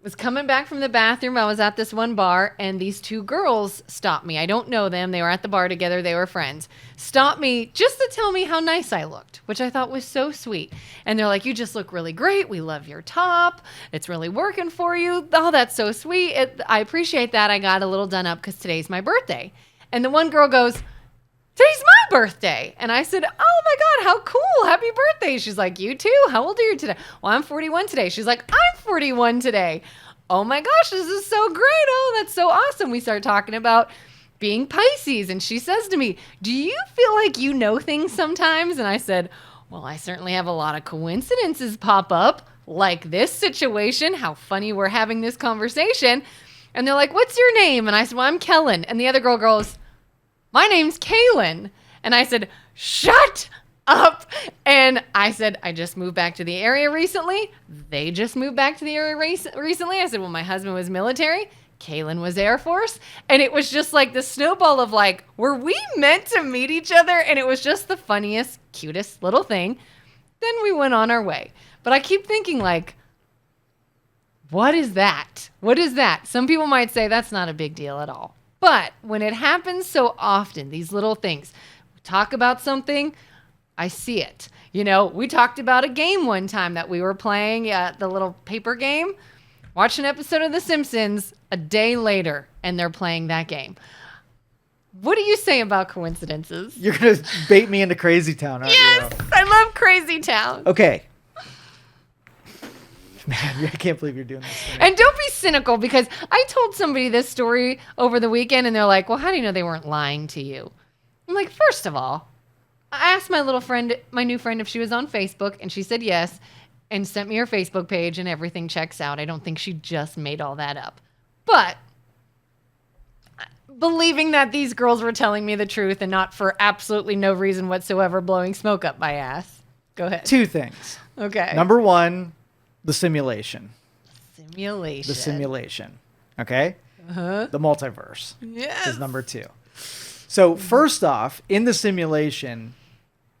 was coming back from the bathroom. I was at this one bar, and these two girls stopped me. I don't know them. They were at the bar together. They were friends. Stopped me just to tell me how nice I looked, which I thought was so sweet. And they're like, you just look really great. We love your top. It's really working for you. Oh, that's so sweet. I appreciate that. I got a little done up because today's my birthday. And the one girl goes, today's my birthday. And I said, oh my God, how cool. Happy birthday. She's like, you too? How old are you today? Well, I'm 41 today. She's like, I'm 41 today. Oh my gosh, this is so great. Oh, that's so awesome. We started talking about being Pisces. And she says to me, do you feel like you know things sometimes? And I said, well, I certainly have a lot of coincidences pop up, like this situation. How funny we're having this conversation. And they're like, what's your name? And I said, well, I'm Kelin. And the other girl goes, my name's Kelin. And I said, shut up. And I said, I just moved back to the area recently. They just moved back to the area recently. I said, well, my husband was military. Kelin was Air Force. And it was just like the snowball of like, were we meant to meet each other? And it was just the funniest, cutest little thing. Then we went on our way. But I keep thinking like, what is that? What is that? Some people might say that's not a big deal at all. But when it happens so often, these little things, we talk about something, I see it. You know, we talked about a game one time that we were playing, the little paper game. Watch an episode of The Simpsons a day later, and they're playing that game. What do you say about coincidences? You're going to bait me into Crazy Town, aren't Yes, you? I love Crazy Town. Okay. Man, I can't believe you're doing this to me. And don't be cynical, because I told somebody this story over the weekend, and they're like, well, how do you know they weren't lying to you? I'm like, first of all, I asked my little friend, my new friend, if she was on Facebook, and she said yes, and sent me her Facebook page, and everything checks out. I don't think she just made all that up. But believing that these girls were telling me the truth and not for absolutely no reason whatsoever blowing smoke up my ass. Go ahead. Two things. Okay. Number one, the simulation. Simulation. The simulation. Okay? Uh-huh. The multiverse Yes. is number two. So first off, in the simulation,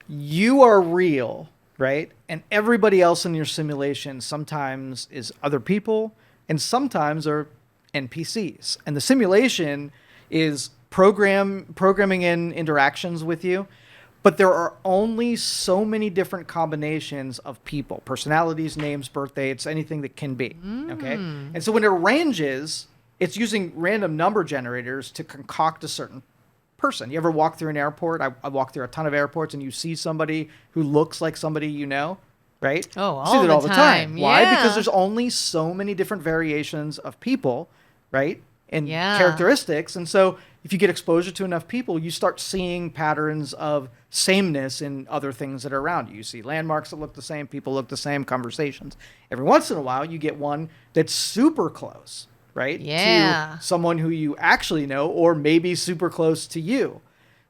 you are real, right? And everybody else in your simulation sometimes is other people and sometimes are NPCs. And the simulation is programming in interactions with you. But there are only so many different combinations of people, personalities, names, birthdays, anything that can be. Okay. And so when it arranges, it's using random number generators to concoct a certain person. You ever walk through an airport? I walk through a ton of airports, and you see somebody who looks like somebody you know, right? Oh, you see that all the time. Why? Yeah. Because there's only so many different variations of people, right? And Yeah. characteristics. And so if you get exposure to enough people, you start seeing patterns of sameness in other things that are around you. You see landmarks that look the same, people look the same, conversations. Every once in a while, you get one that's super close, right? Yeah. To someone who you actually know, or maybe super close to you.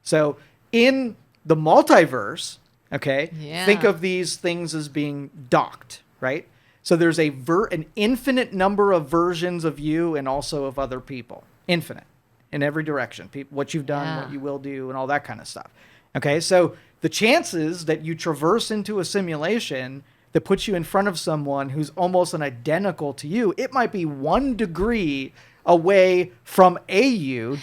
So in the multiverse, okay, Yeah. think of these things as being docked, right? So there's an infinite number of versions of you and also of other people. Infinite. In every direction. What you've done, what you will do, and all that kind of stuff. Okay, so the chances that you traverse into a simulation that puts you in front of someone who's almost an identical to you, it might be 1 degree away from a you.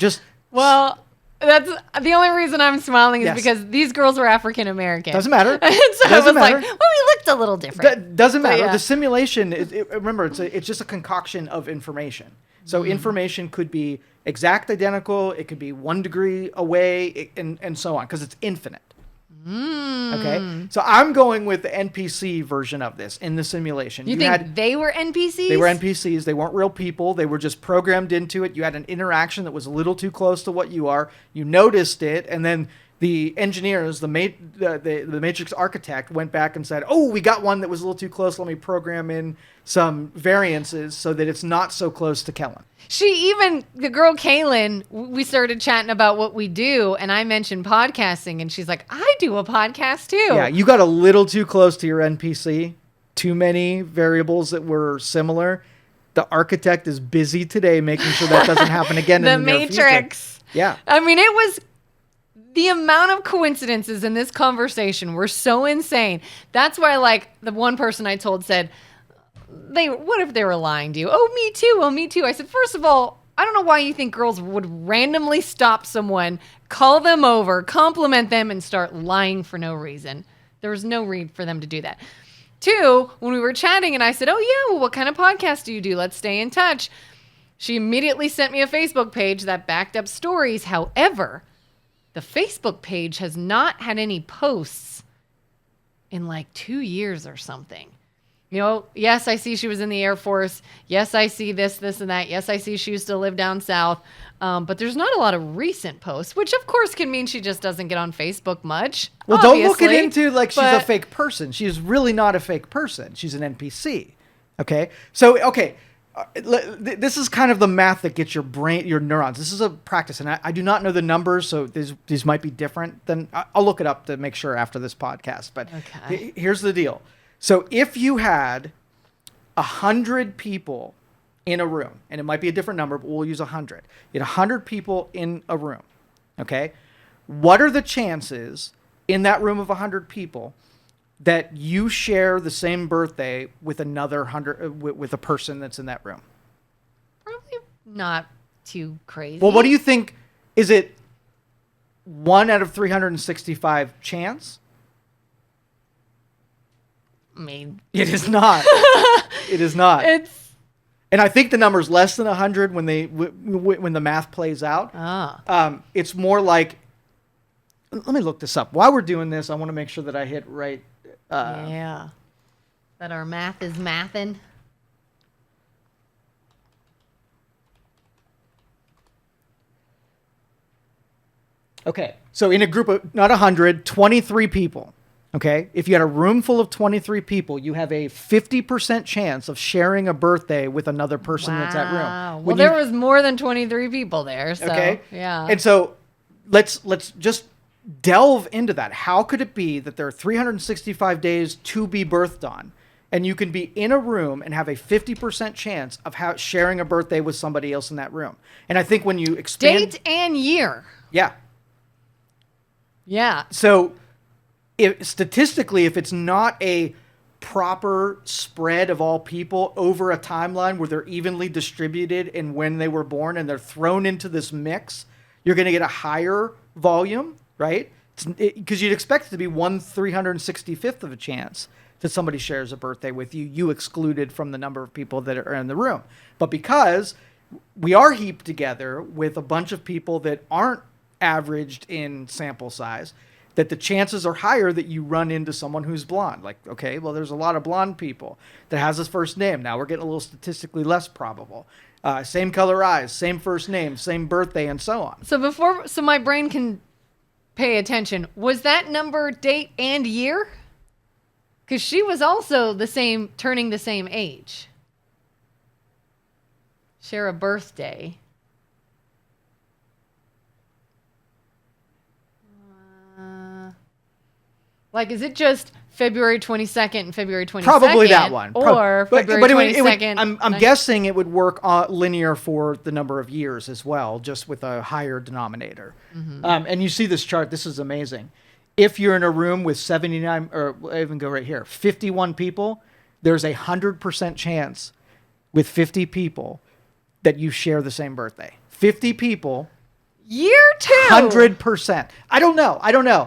Well, that's the only reason I'm smiling is Yes. because these girls were African American. Doesn't matter. And so Doesn't I was matter. like, well, we looked a little different. Doesn't matter. yeah. The simulation, remember, it's just a concoction of information. So information could be exact identical. It could be 1 degree away, and so on, because it's infinite. Okay, so I'm going with the NPC version of this in the simulation. You think they were NPCs? They were NPCs. They weren't real people. They were just programmed into it. You had an interaction that was a little too close to what you are. You noticed it, and then the engineers, the Matrix architect, went back and said, "Oh, we got one that was a little too close. Let me program in some variances so that it's not so close to Kelin." The girl Kelin, we started chatting about what we do, and I mentioned podcasting, and she's like, I do a podcast too. Yeah, you got a little too close to your NPC. Too many variables that were similar. The architect is busy today making sure that doesn't happen again The in the near Matrix. future. Yeah. I mean, it was the amount of coincidences in this conversation were so insane. That's why, like, the one person I told said, what if they were lying to you? Oh, me too. Oh, me too. I said, first of all, I don't know why you think girls would randomly stop someone, call them over, compliment them, and start lying for no reason. There was no reason for them to do that. 2, when we were chatting and I said, oh yeah, well, what kind of podcast do you do? Let's stay in touch. She immediately sent me a Facebook page that backed up stories. However, the Facebook page has not had any posts in like 2 years or something. You know, yes, I see she was in the Air Force. Yes, I see this, and that. Yes, I see she used to live down south. But there's not a lot of recent posts, which of course can mean she just doesn't get on Facebook much. Well, obviously. don't look it into like she's a fake person. She's really not a fake person. She's an NPC. Okay? So, okay. This is kind of the math that gets your brain, your neurons. This is a practice, and I do not know the numbers, so these might be different. I'll look it up to make sure after this podcast. But here's the deal. So if you had 100 people in a room, and it might be a different number, but we'll use 100. You had 100 people in a room, okay? What are the chances in that room of 100 people that you share the same birthday with another 100, with a person that's in that room? Probably not too crazy. Well, what do you think? Is it 1 out of 365 chance? I mean, It is not. It is not. And I think the number's less than 100 when when the math plays out. It's more like, let me look this up. While we're doing this, I want to make sure that I hit right. That our math is mathin'. Okay, so in a group of, not 100, 23 people. Okay, if you had a room full of 23 people, you have a 50% chance of sharing a birthday with another person that's at room. Well, there was more than 23 people there, so okay, yeah. And so let's just delve into that. How could it be that there are 365 days to be birthed on, and you can be in a room and have a 50% chance of sharing a birthday with somebody else in that room? And I think when you expand date and year. Yeah. Yeah. So statistically, if it's not a proper spread of all people over a timeline where they're evenly distributed in when they were born and they're thrown into this mix, you're going to get a higher volume, right? Because you'd expect it to be 1/365th of a chance that somebody shares a birthday with you, you excluded from the number of people that are in the room. But because we are heaped together with a bunch of people that aren't averaged in sample size, that the chances are higher that you run into someone who's blonde. Like, okay, well, there's a lot of blonde people that has his first name. Now we're getting a little statistically less probable. Same color eyes, same first name, same birthday, and so on. So my brain can pay attention. Was that number, date, and year? Because she was also turning the same age. Share a birthday. Like, is it just February 22nd and February 22nd? Probably that one. Or February 22nd. I'm guessing it would work linear for the number of years as well, just with a higher denominator. Mm-hmm. And you see this chart. This is amazing. If you're in a room with 79, or I even go right here, 51 people, there's 100% chance with 50 people that you share the same birthday. 50 people. Year 2. 100%. I don't know.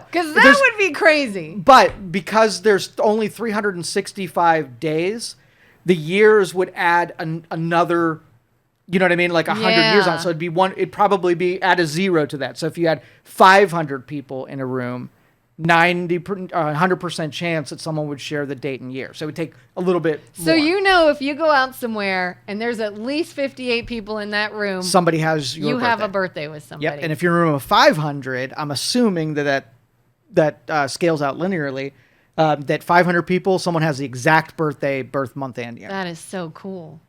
Because that would be crazy. But because there's only 365 days, the years would add another, you know what I mean? Like 100 years on. So it'd probably be add a 0 to that. So if you had 500 people in a room, 100% chance that someone would share the date and year. So it would take a little bit more. So you know, if you go out somewhere and there's at least 58 people in that room, somebody has your birthday. You have a birthday with somebody. Yep. And if you're in a room of 500, I'm assuming that scales out linearly. That 500 people, someone has the exact birth month, and year. That is so cool.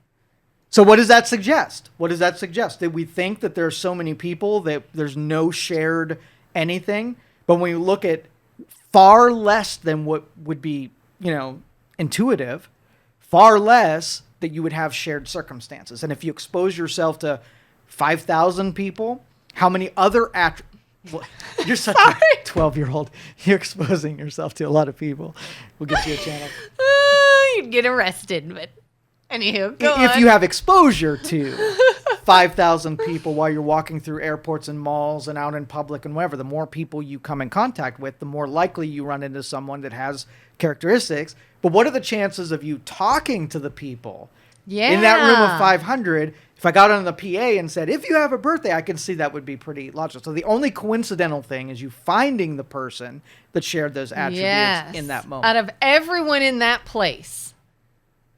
So what does that suggest? That we think that there are so many people that there's no shared anything. But when we look at far less than what would be, intuitive, far less that you would have shared circumstances. And if you expose yourself to 5,000 people, how many other you're such a 12-year-old. You're exposing yourself to a lot of people. We'll get you a channel. You'd get arrested, but anywho, go if on. you have exposure to 5,000 people while you're walking through airports and malls and out in public and whatever, the more people you come in contact with, the more likely you run into someone that has characteristics. But what are the chances of you talking to the people in that room of 500? If I got on the PA and said, if you have a birthday, I can see that would be pretty logical. So the only coincidental thing is you finding the person that shared those attributes in that moment. Out of everyone in that place,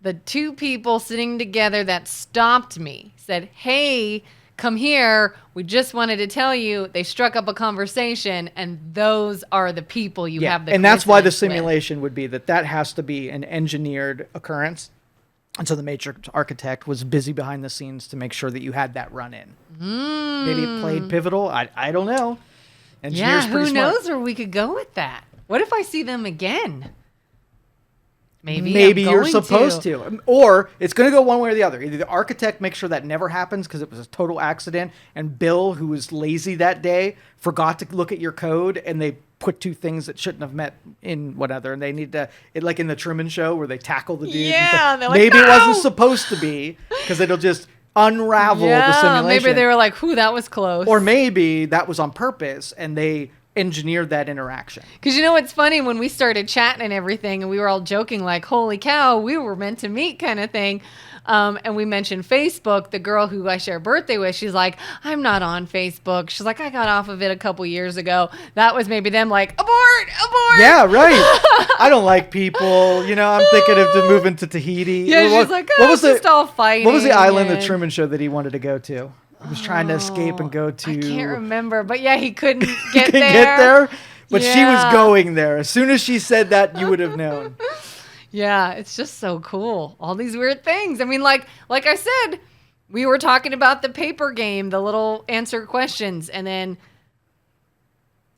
the 2 people sitting together that stopped me said, hey, come here. We just wanted to tell you. They struck up a conversation, and those are the people you have the and that's why the coincidence with. simulation would be that has to be an engineered occurrence. And so the Matrix architect was busy behind the scenes to make sure that you had that run in. Maybe it played pivotal. I don't know. Engineers who knows where we could go with that? What if I see them again? Maybe you're supposed to. Or it's going to go one way or the other. Either the architect makes sure that never happens because it was a total accident, and Bill, who was lazy that day, forgot to look at your code, and they put 2 things that shouldn't have met in whatever, and they need to, like in the Truman Show where they tackle the dude. Yeah, they're like, maybe no! It wasn't supposed to be, because it'll just unravel the simulation. Maybe they were like, whew, that was close. Or maybe that was on purpose, and they engineered that interaction. Because what's funny, when we started chatting and everything, and we were all joking like, holy cow, we were meant to meet kind of thing. And we mentioned Facebook. The girl who I share a birthday with, she's like, I'm not on Facebook. She's like, I got off of it a couple years ago. That was maybe them like, abort. Yeah, right. I don't like people. I'm thinking of moving to Tahiti. Yeah, she's like, what was just all fighting. What was the island, the Truman Show, that he wanted to go to? He was trying to escape and go to... I can't remember. But yeah, he couldn't get there. get there? But she was going there. As soon as she said that, you would have known. Yeah, it's just so cool. All these weird things. I mean, like I said, we were talking about the paper game, the little answer questions, and then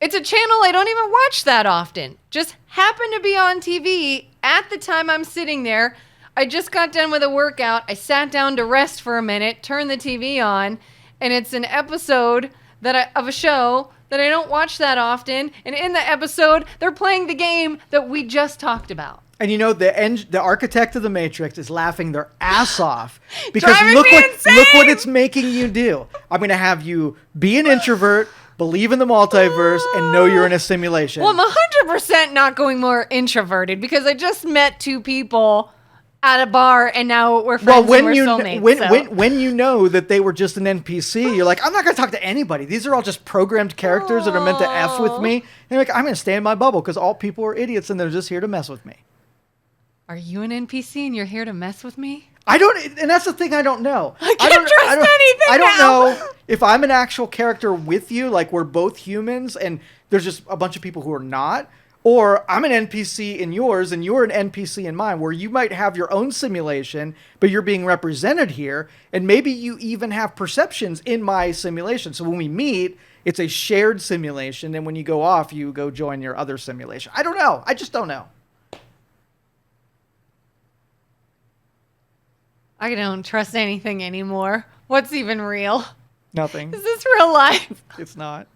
it's a channel I don't even watch that often. Just happened to be on TV at the time I'm sitting there. I just got done with a workout. I sat down to rest for a minute, turned the TV on, and it's an episode of a show that I don't watch that often. And in the episode, they're playing the game that we just talked about. And the architect of the Matrix is laughing their ass off because look what it's making you do. I'm going to have you be an introvert, believe in the multiverse, and know you're in a simulation. Well, I'm 100% not going more introverted because I just met 2 people at a bar, and now we're Well, friends and we're soulmates. when you know that they were just an NPC, you're like, I'm not going to talk to anybody. These are all just programmed characters that are meant to F with me. And you're like, I'm going to stay in my bubble because all people are idiots and they're just here to mess with me. Are you an NPC and you're here to mess with me? I don't, and that's the thing I don't know. I can't trust anything I don't now. know if I'm an actual character with you, like we're both humans and there's just a bunch of people who are not, or I'm an NPC in yours and you're an NPC in mine, where you might have your own simulation, but you're being represented here, and maybe you even have perceptions in my simulation. So when we meet, it's a shared simulation, and when you go off, you go join your other simulation. I don't know. I just don't know. I don't trust anything anymore. What's even real? Nothing. Is this real life? It's not.